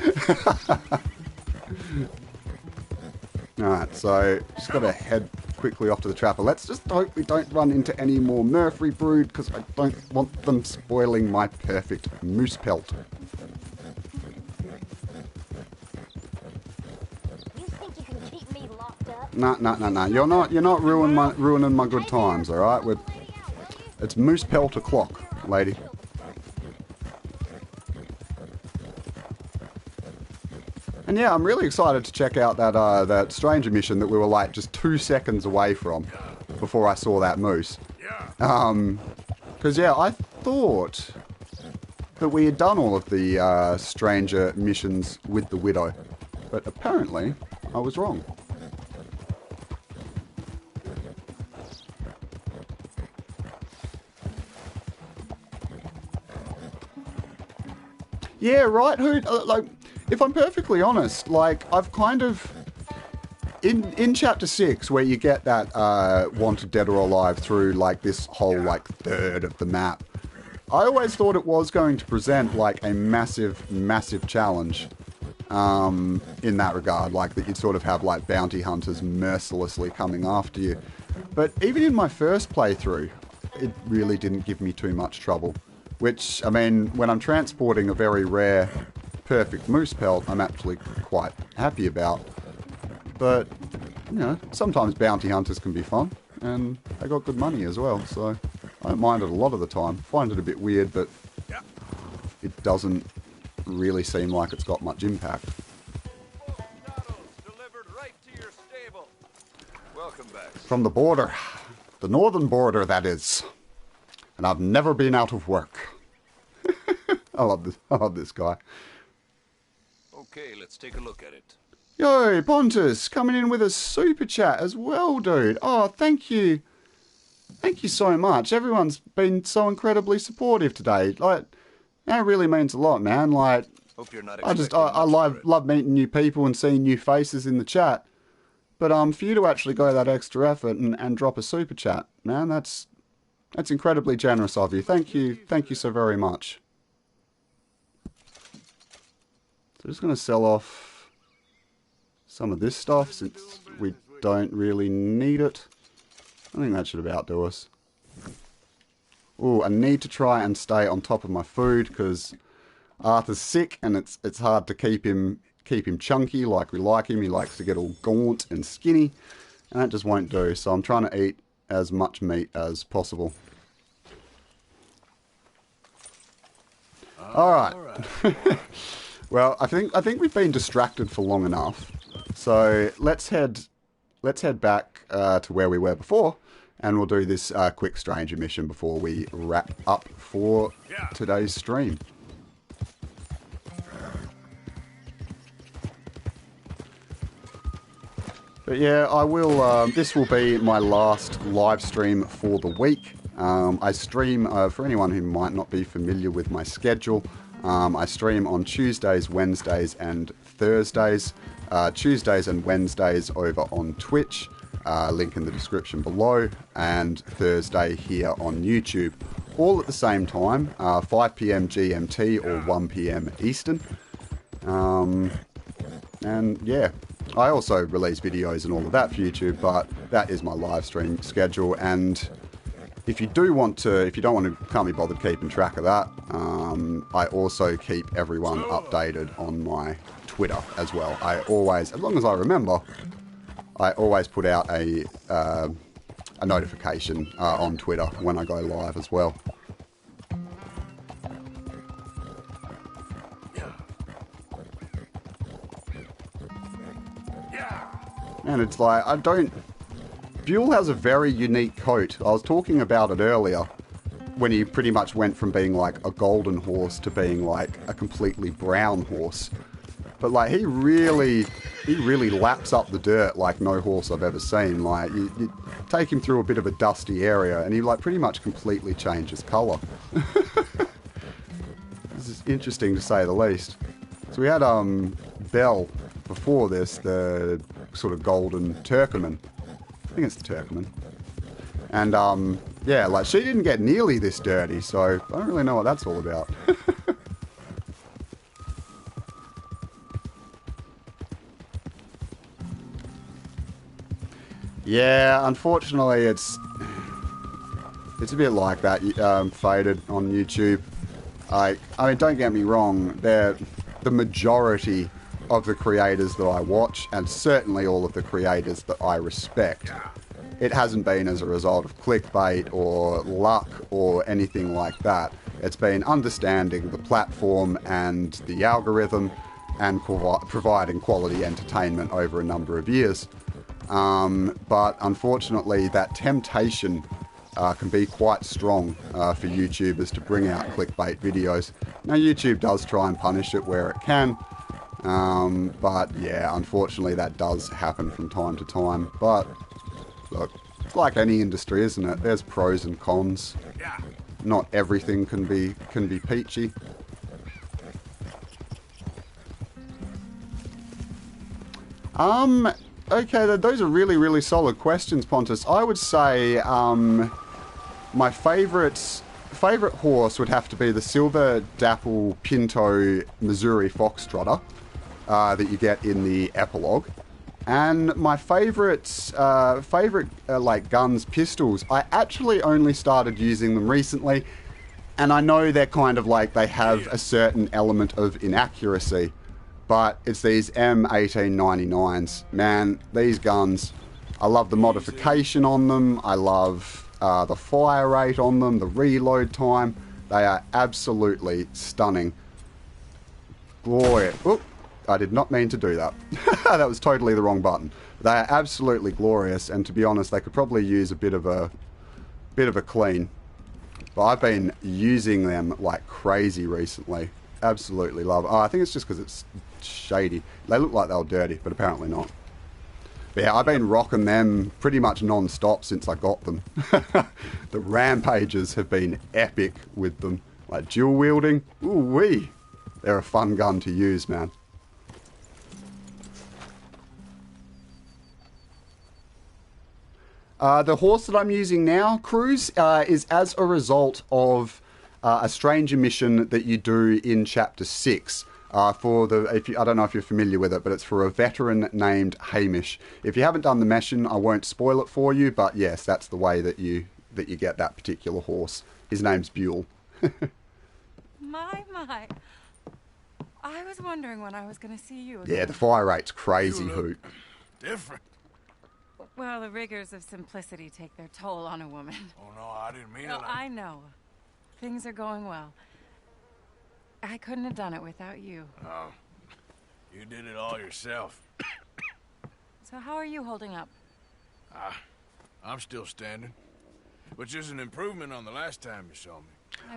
Alright, so just got to head quickly off to the trapper. Let's just hope we don't run into any more Murfree brood, because I don't want them spoiling my perfect moose pelt. Nah. You're not ruining my good times, alright? It's moose pelt o'clock, lady. And yeah, I'm really excited to check out that stranger mission that we were like just 2 seconds away from before I saw that moose. Because yeah, I thought that we had done all of the stranger missions with the widow, but apparently I was wrong. Yeah, right, who, like, if I'm perfectly honest, like, I've kind of, in Chapter 6, where you get that Wanted Dead or Alive through, like, this whole, like, third of the map, I always thought it was going to present, like, a massive, massive challenge in that regard, like, that you'd sort of have, like, bounty hunters mercilessly coming after you. But even in my first playthrough, it really didn't give me too much trouble. Which, I mean, when I'm transporting a very rare, perfect moose pelt, I'm actually quite happy about. But, you know, sometimes bounty hunters can be fun, and they got good money as well, so I don't mind it a lot of the time. Find it a bit weird, but it doesn't really seem like it's got much impact. Delivered right to your stable. Welcome back. From the border. The northern border, that is. And I've never been out of work. I love this guy. Okay, let's take a look at it. Yo, Pontus, coming in with a super chat as well, dude. Oh, thank you. Thank you so much. Everyone's been so incredibly supportive today. Like, that really means a lot, man. Like, Hope you're not I love meeting new people and seeing new faces in the chat. But for you to actually go that extra effort and drop a super chat, man, that's incredibly generous of you. Thank you so very much. So I'm just going to sell off some of this stuff since we don't really need it. I think that should about do us. Ooh, I need to try and stay on top of my food because Arthur's sick and it's hard to keep him chunky like we like him. He likes to get all gaunt and skinny, and that just won't do. So I'm trying to eat as much meat as possible. All right. Well, I think we've been distracted for long enough. So let's head back to where we were before, and we'll do this quick stranger mission before we wrap up for today's stream. But yeah, I will. This will be my last live stream for the week. I stream, for anyone who might not be familiar with my schedule, I stream on Tuesdays, Wednesdays and Thursdays. Tuesdays and Wednesdays over on Twitch, link in the description below, and Thursday here on YouTube. All at the same time, 5 PM GMT or 1 PM Eastern. And yeah, I also release videos and all of that for YouTube, but that is my live stream schedule. And if you don't want to, can't be bothered keeping track of that, I also keep everyone updated on my Twitter as well. I always, as long as I remember, I always put out a notification on Twitter when I go live as well. And it's like, Buell has a very unique coat. I was talking about it earlier, when he pretty much went from being like a golden horse to being like a completely brown horse. But like, he really laps up the dirt like no horse I've ever seen. Like, you take him through a bit of a dusty area and he like pretty much completely changes colour. This is interesting to say the least. So we had Belle before this, the sort of golden Turkoman. I think it's the Turkoman. And yeah, like, she didn't get nearly this dirty, so I don't really know what that's all about. Yeah, unfortunately it's a bit like that, Faded on YouTube. I mean, don't get me wrong, they're the majority of the creators that I watch, and certainly all of the creators that I respect. It hasn't been as a result of clickbait or luck or anything like that. It's been understanding the platform and the algorithm and providing quality entertainment over a number of years. But unfortunately, that temptation can be quite strong for YouTubers to bring out clickbait videos. Now, YouTube does try and punish it where it can, but yeah, unfortunately that does happen from time to time. But look, it's like any industry, isn't it? There's pros and cons. Not everything can be peachy. Okay, those are really, really solid questions, Pontus. I would say my favourite horse would have to be the Silver Dapple Pinto Missouri Foxtrotter that you get in the epilogue. And my favourite like guns, pistols, I actually only started using them recently, and I know they're kind of like they have a certain element of inaccuracy, but it's these M1899s. Man, these guns, I love the modification on them, I love the fire rate on them, the reload time. They are absolutely stunning. Glorious. Oop, I did not mean to do that. That was totally the wrong button. They are absolutely glorious, and to be honest, they could probably use a bit of a clean. But I've been using them like crazy recently. Absolutely love it. Oh, I think it's just because it's shady. They look like they were dirty, but apparently not. But yeah, I've been rocking them pretty much non-stop since I got them. The rampages have been epic with them. Like dual wielding, ooh-wee. They're a fun gun to use, man. The horse that I'm using now, Cruz, is as a result of a stranger mission that you do in Chapter 6. I don't know if you're familiar with it, but it's for a veteran named Hamish. If you haven't done the mission, I won't spoil it for you, but yes, that's the way that you get that particular horse. His name's Buell. My. I was wondering when I was going to see you again. Yeah, the fire rate's crazy, Hoot. Different. Well, the rigors of simplicity take their toll on a woman. Oh, no, I didn't mean No, it. I know. Things are going well. I couldn't have done it without you. Oh, you did it all yourself. So how are you holding up? I'm still standing, which is an improvement on the last time you saw me.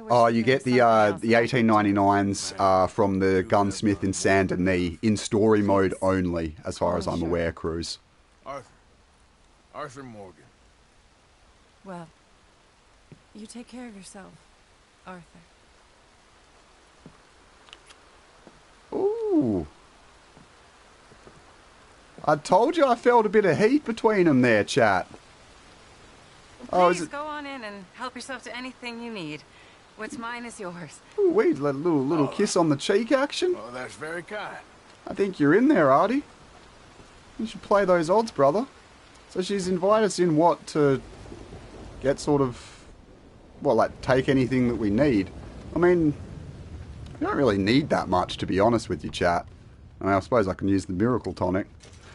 Oh, you get the 1899s from the gunsmith in Saint Denis in story mode only, as far as I'm aware, Cruz. Arthur Morgan. Well, you take care of yourself, Arthur. Ooh. I told you I felt a bit of heat between them there, chat. Please go on in and help yourself to anything you need. What's mine is yours. Ooh, wait, a little kiss on the cheek action. Oh, that's very kind. I think you're in there, Artie. You should play those odds, brother. So she's invited us in, what, to get sort of, what, like, take anything that we need. I mean, we don't really need that much, to be honest with you, chat. I suppose I can use the miracle tonic.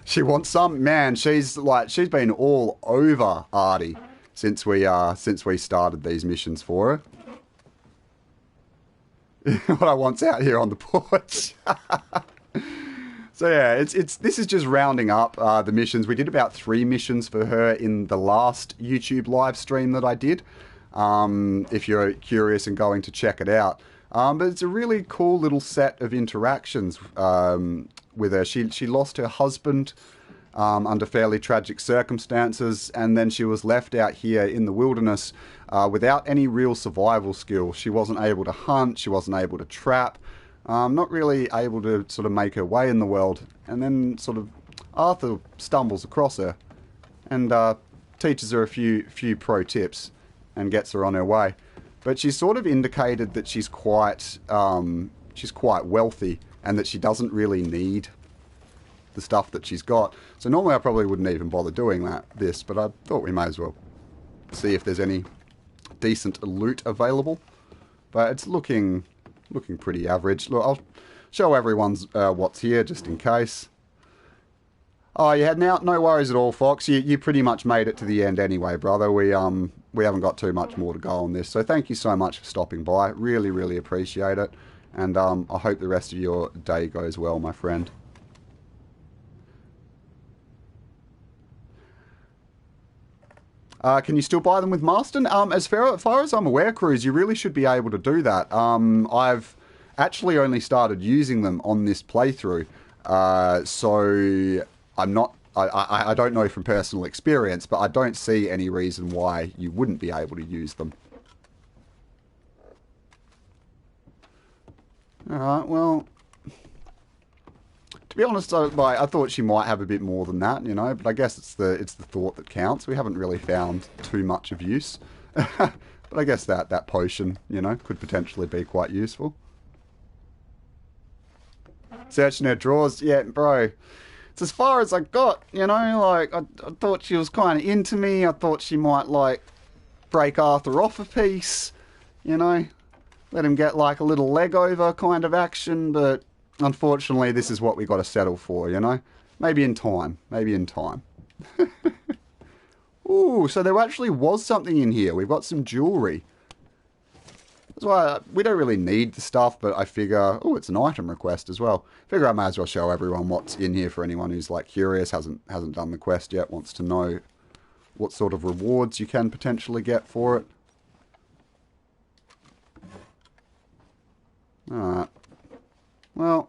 She wants some, man, she's been all over Artie since we started these missions for her. What I want's out here on the porch. So yeah, this is just rounding up the missions. We did about 3 missions for her in the last YouTube live stream that I did. If you're curious and going to check it out. But it's a really cool little set of interactions with her. She lost her husband under fairly tragic circumstances, and then she was left out here in the wilderness without any real survival skills. She wasn't able to hunt, she wasn't able to trap, not really able to sort of make her way in the world. And then sort of Arthur stumbles across her and teaches her a few pro tips and gets her on her way. But she's sort of indicated that she's quite wealthy and that she doesn't really need the stuff that she's got. So normally I probably wouldn't even bother doing this, but I thought we may as well see if there's any decent loot available. But it's looking pretty average. Look, I'll show everyone what's here just in case. Oh yeah, now no worries at all, Fox. You pretty much made it to the end anyway, brother. We haven't got too much more to go on this. So thank you so much for stopping by. Really, really appreciate it. And I hope the rest of your day goes well, my friend. Can you still buy them with Marston? As far as I'm aware, Cruz, you really should be able to do that. I've actually only started using them on this playthrough, so I'm not. I don't know from personal experience, but I don't see any reason why you wouldn't be able to use them. Alright, well, To be honest, I thought she might have a bit more than that, you know, but I guess it's the thought that counts. We haven't really found too much of use. But I guess that potion, you know, could potentially be quite useful. Searching her drawers, yeah, bro. It's as far as I got, you know, like, I thought she was kind of into me. I thought she might, like, break Arthur off a piece, you know. Let him get, like, a little leg over kind of action, but unfortunately this is what we got to settle for, you know. Maybe in time. Maybe in time. Ooh, so there actually was something in here. We've got some jewellery. That's why we don't really need the stuff, but I figure, oh, it's an item request as well. Figure I may as well show everyone what's in here for anyone who's like curious, hasn't done the quest yet, wants to know what sort of rewards you can potentially get for it. Alright. Well,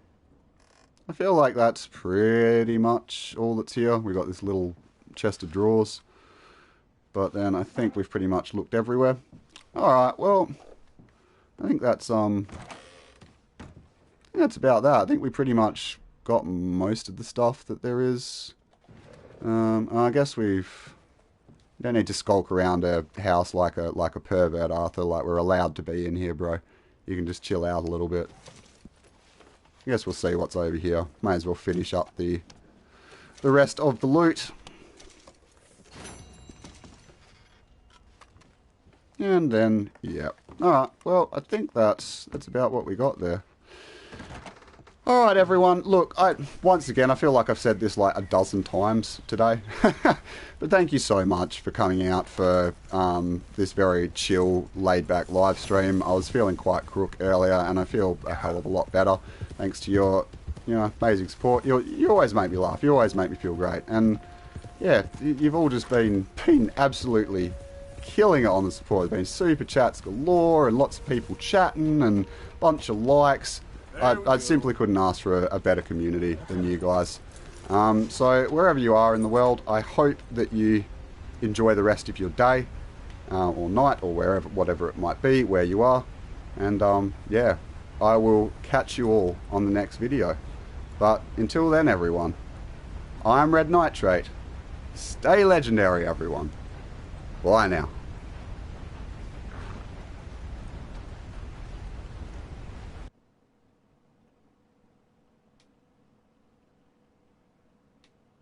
I feel like that's pretty much all that's here. We've got this little chest of drawers. But then I think we've pretty much looked everywhere. Alright, well, I think that's about that. I think we pretty much got most of the stuff that there is. I guess we don't need to skulk around a house like a pervert, Arthur. Like, we're allowed to be in here, bro. You can just chill out a little bit. I guess we'll see what's over here. May as well finish up the rest of the loot. And then, yeah. Alright, well, I think that's about what we got there. Alright, everyone. Look, once again, I feel like I've said this like a dozen times today. But thank you so much for coming out for this very chill, laid-back live stream. I was feeling quite crook earlier, and I feel a hell of a lot better thanks to your, you know, amazing support. You always make me laugh. You always make me feel great. And, yeah, you've all just been absolutely killing it on the support. There's been super chats galore and lots of people chatting and a bunch of likes. I simply couldn't ask for a better community than you guys. So wherever you are in the world, I hope that you enjoy the rest of your day or night or whatever it might be where you are. And yeah, I will catch you all on the next video. But until then, everyone, I'm Red Nitrate. Stay legendary, everyone. Bye now.